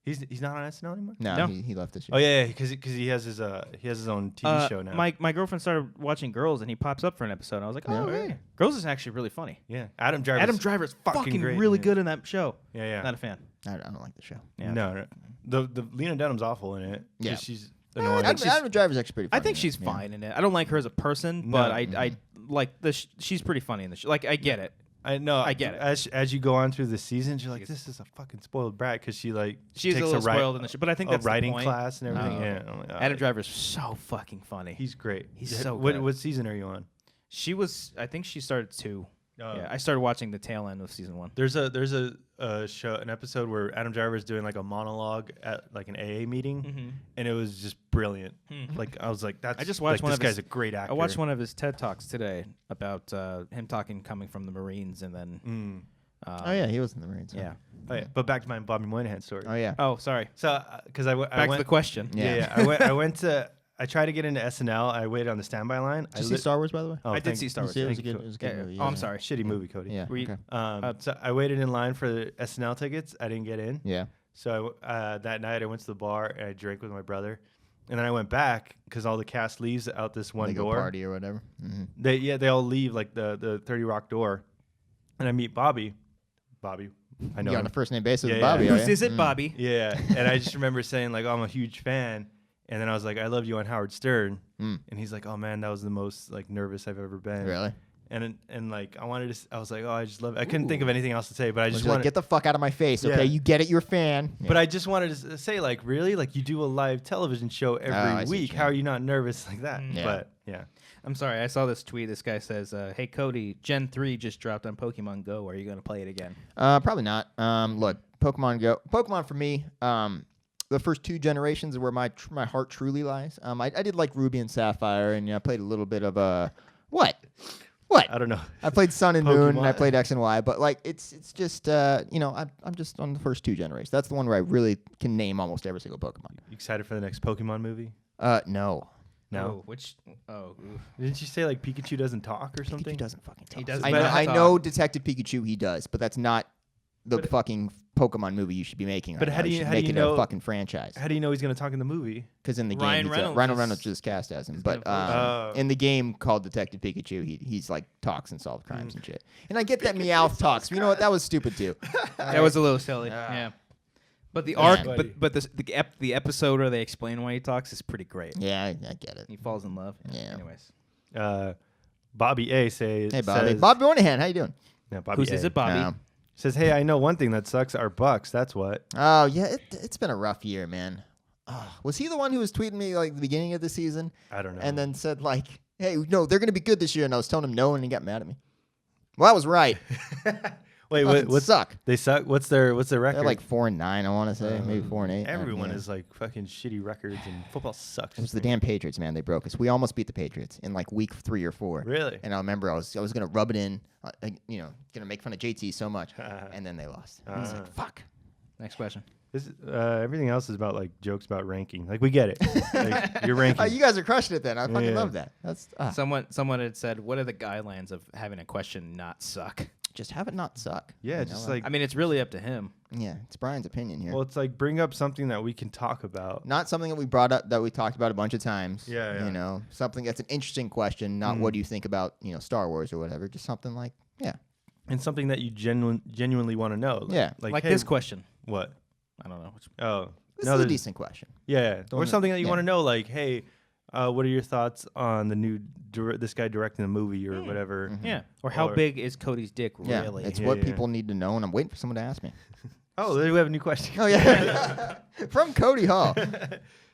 He's not on SNL anymore. No, No. he left this year. Oh yeah, because he has his own TV show now. My girlfriend started watching Girls, and he pops up for an episode. And I was like, oh, Yeah. hey. Girls is actually really funny. Yeah, Adam Driver. Adam Driver's fucking great, really yeah. good in that show. Yeah. Not a fan. I don't like the show. Yeah. No. The Lena Dunham's awful in it. Yeah. She's Annoying. annoying. Adam Driver's actually pretty funny. I think she's yeah. fine in it. I don't like her as a person, but I like the. She's pretty funny in the show. Like I get it. I know. I get it. As you go on through the seasons, you're like, this is a fucking spoiled brat because she's takes a little spoiled in the show, but I think that's the writing point. class and everything. Oh. Yeah. I'm like, Adam Driver's so fucking funny. He's great. He's so What good. what season are you on? She was. I think she started 2. Oh. Yeah, I started watching the tail end of season 1. There's a show, an episode where Adam Driver is doing like a monologue at like an AA meeting, and it was just brilliant. Like I was like, that's. I just watched like, one this of his- guy's a great actor. I watched one of his TED Talks today about him coming from the Marines, and then. Oh yeah, he was in the Marines. Yeah. Oh, yeah. But back to my Bobby Moynihan story. Oh yeah. Oh, sorry. So because I Back went to the question. Yeah. I went to. I tried to get into SNL. I waited on the standby line. Did you see Star Wars, by the way? Oh, I did see Star Wars. It was Thank a good, you. it was a good Yeah, movie. oh, I'm sorry. Shitty movie, Cody. Yeah. Were you- okay. So I waited in line for the SNL tickets. I didn't get in. Yeah. So that night I went to the bar and I drank with my brother, and then I went back because all the cast leaves out this one They go door. party or whatever. Mm-hmm. They all leave like the 30 Rock door, and I meet Bobby. I know You're on him. a first name basis with Yeah, Bobby. yeah. are Whose you? is it, Bobby? Yeah, and I just remember saying like, oh, I'm a huge fan, and then I was like, I love you on Howard Stern, and he's like, oh man, that was the most like nervous I've ever been. Really? And like I wanted to, I was like, oh, I just love it. I couldn't think of anything else to say, but I Was just he like, wanted. get the fuck out of my face, okay? Yeah. You get it, you're a fan. But I just wanted to say, like, really? Like, you do a live television show I every see week. what you How are mean. you not nervous like that? Yeah. But, yeah. I'm sorry. I saw this tweet. This guy says, "Hey Cody, Gen 3 just dropped on Pokemon Go. Are you going to play it again?" Probably not. Look, Pokemon Go. Pokemon for me. The first 2 generations are where my heart truly lies. I did like Ruby and Sapphire, and I played a little bit of what? I don't know. I played Sun and Moon, and I Pokemon. played X and Y, but like it's just I'm just on the first 2 generations. That's the one where I really can name almost every single Pokemon. You excited for the next Pokemon movie? No. No. Oh, which? Oh, oof. Didn't you say, like, Pikachu doesn't talk or something? Pikachu doesn't fucking talk. He does I better know, I talk. know Detective Pikachu, he does, but that's not the fucking Pokemon movie you should be making. But right how now. do you- should how do make you it know- a fucking franchise? How do you know he's going to talk in the movie? Because in the Ryan game, Reynolds Ryan is- Reynolds just cast as him. is But gonna voice. in the game called Detective Pikachu, he's like talks and solves crimes and shit. And I get that Meowth talks. You know what? That was stupid too. That was a little silly. Yeah. But the arc, buddy. but the episode where they explain why he talks is pretty great. Yeah, I get it. He falls in love. Yeah. Anyways, Bobby A says... Hey, Bobby. Says, Bobby Moynihan, how you doing? Yeah, Bobby whose A. is it, Bobby? No. Says, hey, I know one thing that sucks. Our Bucks, that's what. Oh yeah, it's been a rough year, man. Was he the one who was tweeting me like the beginning of the season I don't know. and then said like, "Hey, no, they're gonna be good this year," and I was telling him no, and he got mad at me. Well, I was right. Wait, Fucking what's suck? They suck? What's their record? They're like 4-9, I want to say, maybe 4-8. Everyone Yeah. is like fucking shitty records, and football sucks. It was the damn Patriots, man. They broke us. We almost beat the Patriots in like week 3 or 4. Really? And I remember I was gonna rub it in, gonna make fun of JT so much, and then they lost. I was like, fuck. Next question. Everything else is about like jokes about ranking. Like we get it. Like, you're ranking. You guys are crushing it then. I fucking Yeah. love that. That's Someone had said, "What are the guidelines of having a question not suck?" just have it not suck. Yeah, You just know? like I mean, it's really up to him. yeah, it's Brian's opinion here. well, it's like bring up something that we can talk about. Not something that we brought up that we talked about a bunch of times. Yeah, yeah. You know, something that's an interesting question, not what do you think about, Star Wars or whatever. Just something like, yeah. And something that you genuinely want to know. Like, Yeah. Like hey, this question. What? I don't know. Oh, This no, is a there's- decent question. Yeah, or Don't- something that you yeah. want to know. Like, hey, what are your thoughts on the new this guy directing the movie or whatever? Yeah. Or how Or- big is Cody's dick Yeah, really? it's Yeah, what yeah. people need to know, and I'm waiting for someone to ask me. Oh, there we have a new question. Oh, yeah. From Cody Hall.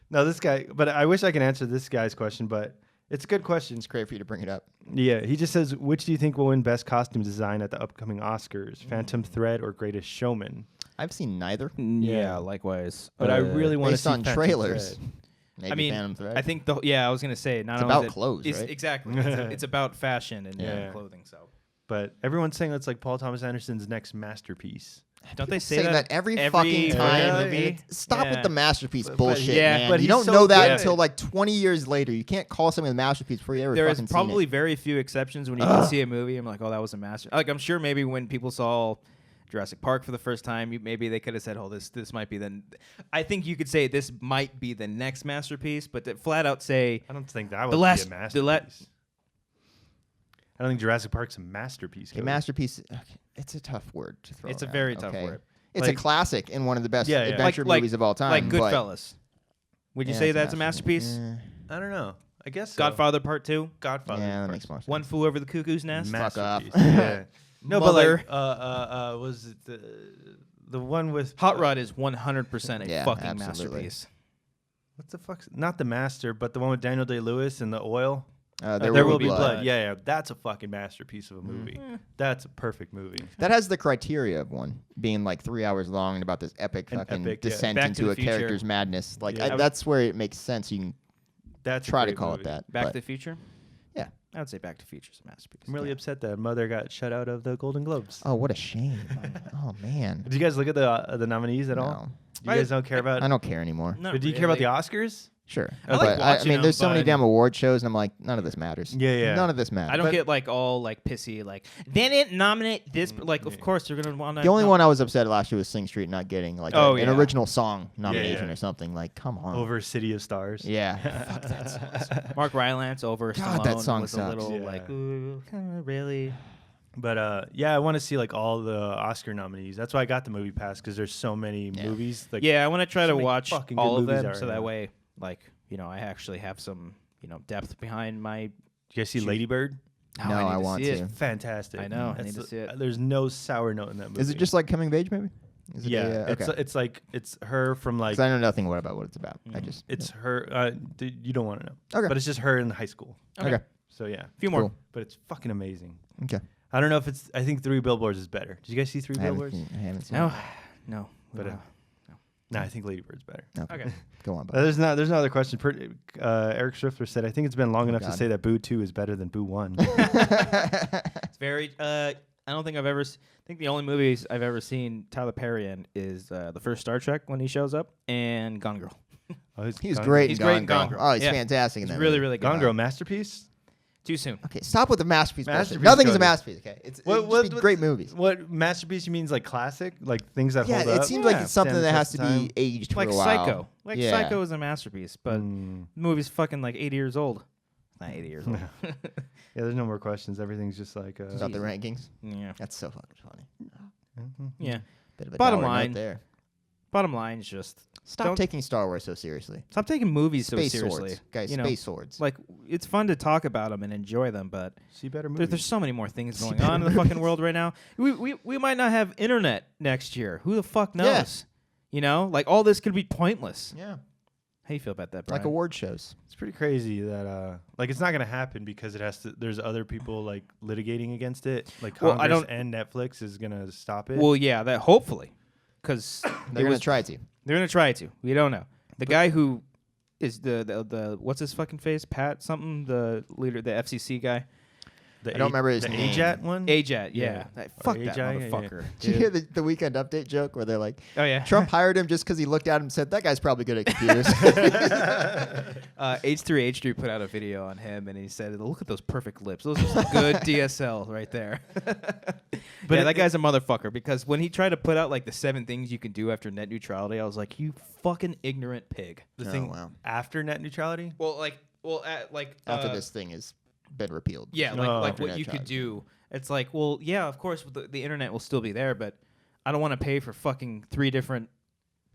No, this guy. But I wish I could answer this guy's question. But it's a good question. It's great for you to bring it up. Yeah, he just says, which do you think will win Best Costume Design at the upcoming Oscars? Phantom Thread or Greatest Showman? I've seen neither. Yeah, likewise. But I really want to Based see on Phantom trailers. Thread. Maybe I mean, Phantom Thread. I think I was gonna say not It's only about is it- clothes, it's- right? Exactly. It's about fashion and Yeah. clothing. So But everyone's saying that's like Paul Thomas Anderson's next masterpiece. don't they say say that every fucking time. movie? And stop Yeah. with the masterpiece But- bullshit, yeah, man. but You he's don't so know that good. until like 20 years later. You can't call something a masterpiece before you ever There is fucking probably seen very few exceptions when you can see a movie. I'm like, oh, that was a master. Like I'm sure maybe when people saw Jurassic Park for the first time. Maybe they could have said, "Oh, this might be the." I think you could say this might be the next masterpiece, but to flat out say, I don't think that would The be last- a the masterpiece. I don't think Jurassic Park's a masterpiece. Okay, Cody. masterpiece. Okay, it's a tough word to throw. it's a around, very tough okay? word. It's Like- a classic and one of the best Yeah, yeah. adventure Like- movies of all time. Like but- Goodfellas. Would you Yeah, say it's that's a masterpiece? Eh, I don't know. I guess so. Godfather Part 2. Godfather. yeah, that Park's makes more sense. One Flew Over the Cuckoo's Nest. Fuck off. masterpiece. Yeah. No, Mother. but like, was it the one with Hot Rod is 100% a Yeah, fucking absolutely. masterpiece. What's the fuck? Not the Master, but the one with Daniel Day-Lewis and the oil. There There Will Will Be Blood. Blood. Yeah, yeah, that's a fucking masterpiece of a movie. That's a perfect movie. That has the criteria of one being like 3 hours long and about this epic An fucking epic, yeah. descent Back to into the a Future. character's madness. Like Yeah. that's where it makes sense. You can That's a try to great call movie. it that. Back but to the Future? Yeah. I would say Back to the Future is a masterpiece. I'm really upset that Mother got shut out of the Golden Globes. Oh, what a shame. Oh man. Did you guys look at the nominees at all? No. You guys don't care about? I don't care anymore. Not But do you care about the really. Oscars? Sure. I like But watching mean, them, there's so many but- damn award shows, and I'm like, none of this matters. Yeah, yeah. None of this matters. I don't But- get like all like pissy like they didn't nominate this but like of course they're gonna want to The only one I was upset last year was Sing Street not getting like Oh, an yeah. original song nomination yeah. or something. Like, come on. Over City of Stars. Yeah. Fuck that song. Mark Rylance over God, Stallone that song was sucks. a little Yeah. like ooh, really But yeah, I want to see like all the Oscar nominees. That's why I got the movie pass because there's so many movies. Like, yeah I want to try so to many watch fucking all good of movies them out so right that now. way like I actually have some depth behind my You guys see Lady Bird? Oh, No, need I to want see to. it. Fantastic. I know, I That's need to see it. There's no sour note in that movie. Is it just like coming of age, maybe? Is it Yeah, okay. it's like it's her from like 'Cause I know nothing about what it's about. I Mm-hmm. just it's her. You don't want to know. Okay. But it's just her in high school. okay. So yeah, a few more Cool. but it's fucking amazing. Okay. I don't know if it's. I think Three Billboards is better. Did you guys see Three I haven't Billboards? seen- I haven't seen no it. no But, no. No, I think Lady Bird's better. Okay. Go on, bud. There's no other question. Eric Schriftler said, "I think it's been long enough to God. say that Boo 2 is better than Boo 1." It's very. I don't think I've ever. I think the only movies I've ever seen Tyler Perry in is the first Star Trek when he shows up and Gone Girl. He's great. He's in great in Gone Gone Girl. Girl. Oh, he's Yeah. fantastic in He's that. really movie. really good. Gone Girl masterpiece. Too soon. Okay, stop with the masterpiece. bullshit. Masterpiece, Nothing is a Cody. masterpiece. Okay, it's great movies. What masterpiece you means like classic, like things that Yeah, hold up? it seems like it's something Stand the that has test to of be time. aged Like for a while. Psycho. Like Yeah. Psycho is a masterpiece, but Mm. the movie's fucking like 80 years old. Not 80 years old. Yeah, there's no more questions. Everything's just like. About the rankings. yeah. That's so fucking funny. Yeah. Bit of a Bottom dour note line. there. Bottom line is just Stop don't- taking Star Wars so seriously. stop taking movies so Space seriously. swords, guys. You know, Space swords. like it's fun to talk about them and enjoy them, but See better There, movies. there's so many more things going on in the fucking world right now. We might not have internet next year. Who the fuck knows? Yeah. You know, like all this could be pointless. Yeah, How you feel about that, Brian? like award shows. It's pretty crazy that like it's not gonna happen because it has to. There's other people like litigating against it. Like Well, Congress I don't- and Netflix is gonna stop it. Well, yeah, that hopefully, because They're gonna try to. they're gonna try to. We don't know. The guy who is the what's his fucking face? Pat something, the leader, the FCC guy. I don't remember his the name. AJAT one. AJAT, yeah. Yeah. That- Or fuck that AJ, yeah, yeah. motherfucker. Did you hear the Weekend Update joke where they're like, Oh yeah. Trump hired him just because he looked at him and said, that guy's probably good at computers. H3H3 put out a video on him, and he said, "Look at those perfect lips. Those are some good DSL right there." But yeah, that guy's a motherfucker because when he tried to put out like the 7 things you can do after net neutrality, I was like, "You fucking ignorant pig." The Oh, thing wow. after net neutrality. Well, After this thing has been repealed. yeah, Oh. like After what net you could neutrality. do. It's like, well, yeah, of course the internet will still be there, but I don't want to pay for fucking 3 different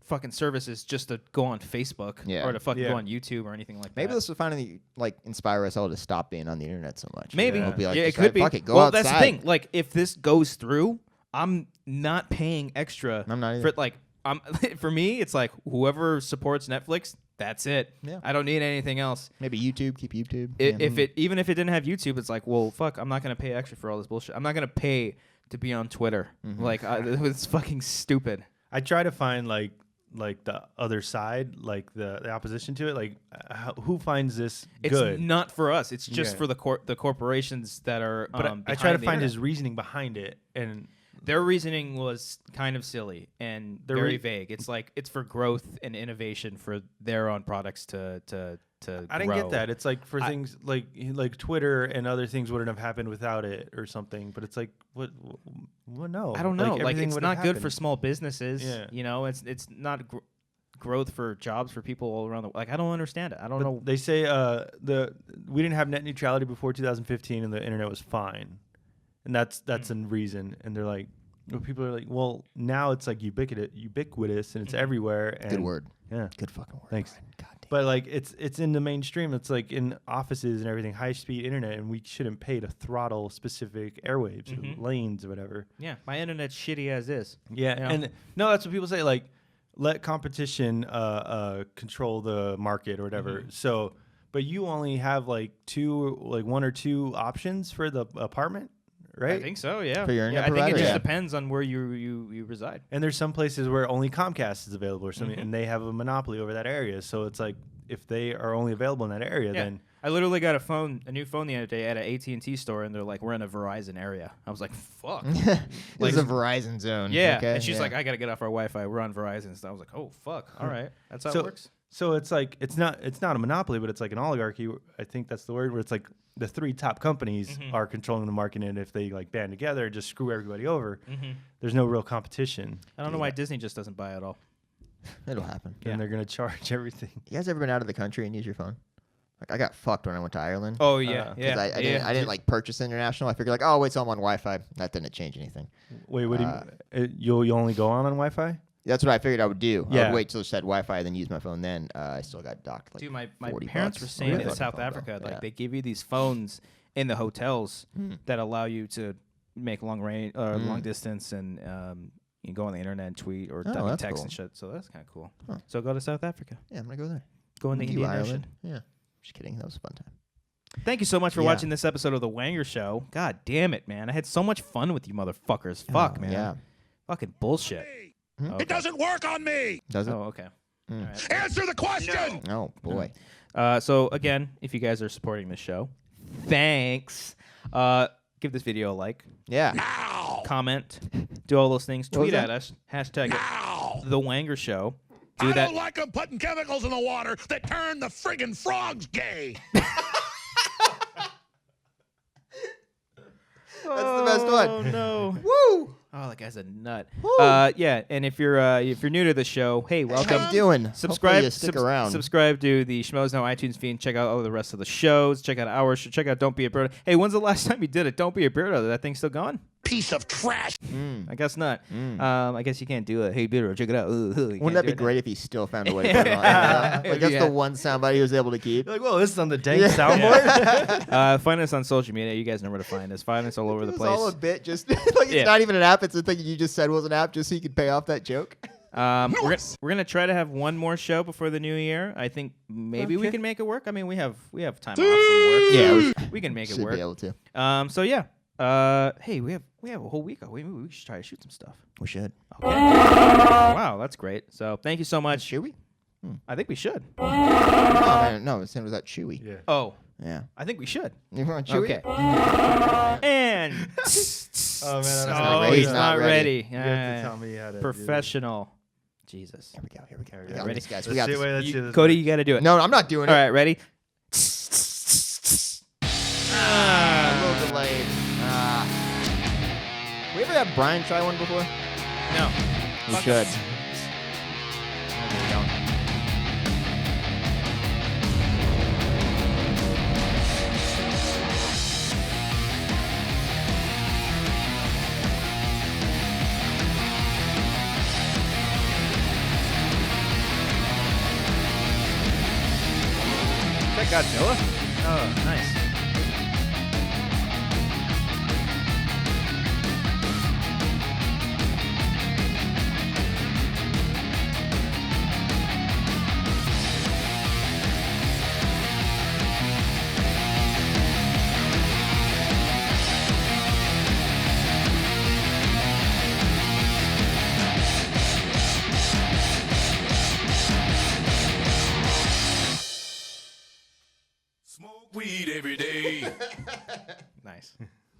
fucking services just to go on Facebook Yeah. or to fucking Yeah. go on YouTube or anything like Maybe that. this will finally like inspire us all to stop being on the internet so much. Maybe. Yeah. We'll be like, Yeah, it just, could be. Fuck it, go well, outside. that's the thing. Like, if this goes through, I'm not paying extra. I'm not either. for like. For me, it's like whoever supports Netflix, that's it. Yeah. I don't need anything else. Maybe YouTube, keep YouTube. If it even if it didn't have YouTube, it's like, well, fuck, I'm not gonna pay extra for all this bullshit. I'm not gonna pay to be on Twitter. Mm-hmm. Like, it's fucking stupid. I try to find like the other side, like the opposition to it. Like who finds this It's good? not for us. It's just Yeah. for the corporations that are. But I try to behind the find internet. his reasoning behind it, and Their reasoning was kind of silly and Their very re- vague. It's like it's for growth and innovation for their own products to to. I didn't grow. get that. It's like for things like Twitter and other things wouldn't have happened without it or something. But it's like what no. I don't know. Like everything it's would have not good for happened. small businesses. Yeah. You know, it's not growth for jobs for people all around the. Like I don't understand it. I don't But know. they say we didn't have net neutrality before 2015 and the internet was fine, and that's a reason. And they're like, people are like, well, now it's like ubiquitous and it's everywhere. And Good word. Yeah. Good fucking word. Thanks. Ryan. God damn. But like it's in the mainstream. It's like in offices and everything, high speed internet, and we shouldn't pay to throttle specific airwaves or lanes or whatever. Yeah, my internet's shitty as is. Yeah, Yeah. and no, that's what people say. Like, let competition control the market or whatever. So, but you only have like one or two options for the apartment, right? I think so. Yeah. For your internet I think it provider, just yeah. depends on where you reside. And there's some places where only Comcast is available or something, and they have a monopoly over that area. So it's like if they are only available in that area, Yeah. then I literally got a new phone the other day at an AT&T store, and they're like, "We're in a Verizon area." I was like, "Fuck." This is a Verizon zone. Yeah, Okay? and she's Yeah. like, "I gotta get off our Wi-Fi. We're on Verizon." So I was like, "Oh fuck, all right, that's how it works." So it's like it's not a monopoly, but it's like an oligarchy. I think that's the word. Where it's like the three top companies are controlling the market, and if they like band together, just screw everybody over. There's no real competition, I don't know why Disney just doesn't buy it all. It'll happen. and they're gonna charge everything. You guys ever been out of the country and use your phone? Like I got fucked when I went to Ireland. Oh yeah, 'Cause yeah. I didn't like purchase international. I figured like, oh wait, so I'm on Wi-Fi. That didn't change anything. Wait, what do you you'll only go on Wi-Fi? That's what I figured I would do. I Yeah. would wait till it said Wi-Fi, then use my phone. Then I still got docked. Like Dude, my $40 parents were saying Really in fucking South phone bill. Africa, like Yeah. they give you these phones in the hotels that allow you to make long range, long distance, and you can go on the internet and tweet or Oh, that's text cool. and shit. So that's kind of cool. Huh. So go to South Africa. Yeah, I'm gonna go there. Go in the Thank you, Indian Ireland. Ocean. Yeah, just kidding. That was a fun time. Thank you so much for Yeah. watching this episode of the Wanger Show. God damn it, man! I had so much fun with you, motherfuckers. Fuck, man. Yeah. Fucking bullshit. It doesn't work on me. Does it? Oh, okay. All right. Answer the question. Oh boy. So again, if you guys are supporting this show, thanks. Give this video a like, Yeah. Now. comment, do all those things. What was Tweet at that? us. Hashtag Now. the Wanger Show. Do I that. don't like them putting chemicals in the water that turn the friggin' frogs gay. That's the best one. Oh no. Woo! Oh, that guy's a nut. Woo. Yeah, and if you're new to the show, hey, welcome. How you doing? Subscribe. Hopefully you stick around. Subscribe to the Schmoes Now iTunes feed. And check out all the rest of the shows. Check out our show. Check out Don't Be a Birdo. Hey, when's the last time you did it? Don't Be a Birdo. That thing's still going? Piece of trash. I guess not. I guess you can't do it. Hey, Birdo, check it out. Wouldn't that be great if he still found a way to put it on? Like that's Yeah. the one soundbite he was able to keep. You're like, whoa, this is on the dank soundboard. Find us on social media. You guys know where to find us. Find us all over It the was place. all a bit, just like it's Yeah. not even an app. It's a thing you just said was an app, just so you could pay off that joke. We're gonna try to have one more show before the new year. I think maybe we Okay. can make it work. I mean, we have time off from work. Yeah, we can make it Should work. be able to. So yeah. Hey, we have a whole week. Maybe we should try to shoot some stuff. We should. Okay. Wow, that's great. So thank you so much. Should we? I think we should. Oh man, no, it was that Chewy. Yeah. Oh, Yeah. I think we should. You want Chewy? Okay. And Oh man, oh, ready. he's He's not not ready. You have to tell me how to do this. Professional. Jesus. Here we go. Here we go. We Yeah. got Ready? this, guys. Let's We got see, this. wait, let's see this. Cody, you got to do it. No, I'm not doing All it. right, ready? A little delayed. We ever had Brian try one before? No. We should. Is that Godzilla? Oh, nice. Smoke weed every day. Nice.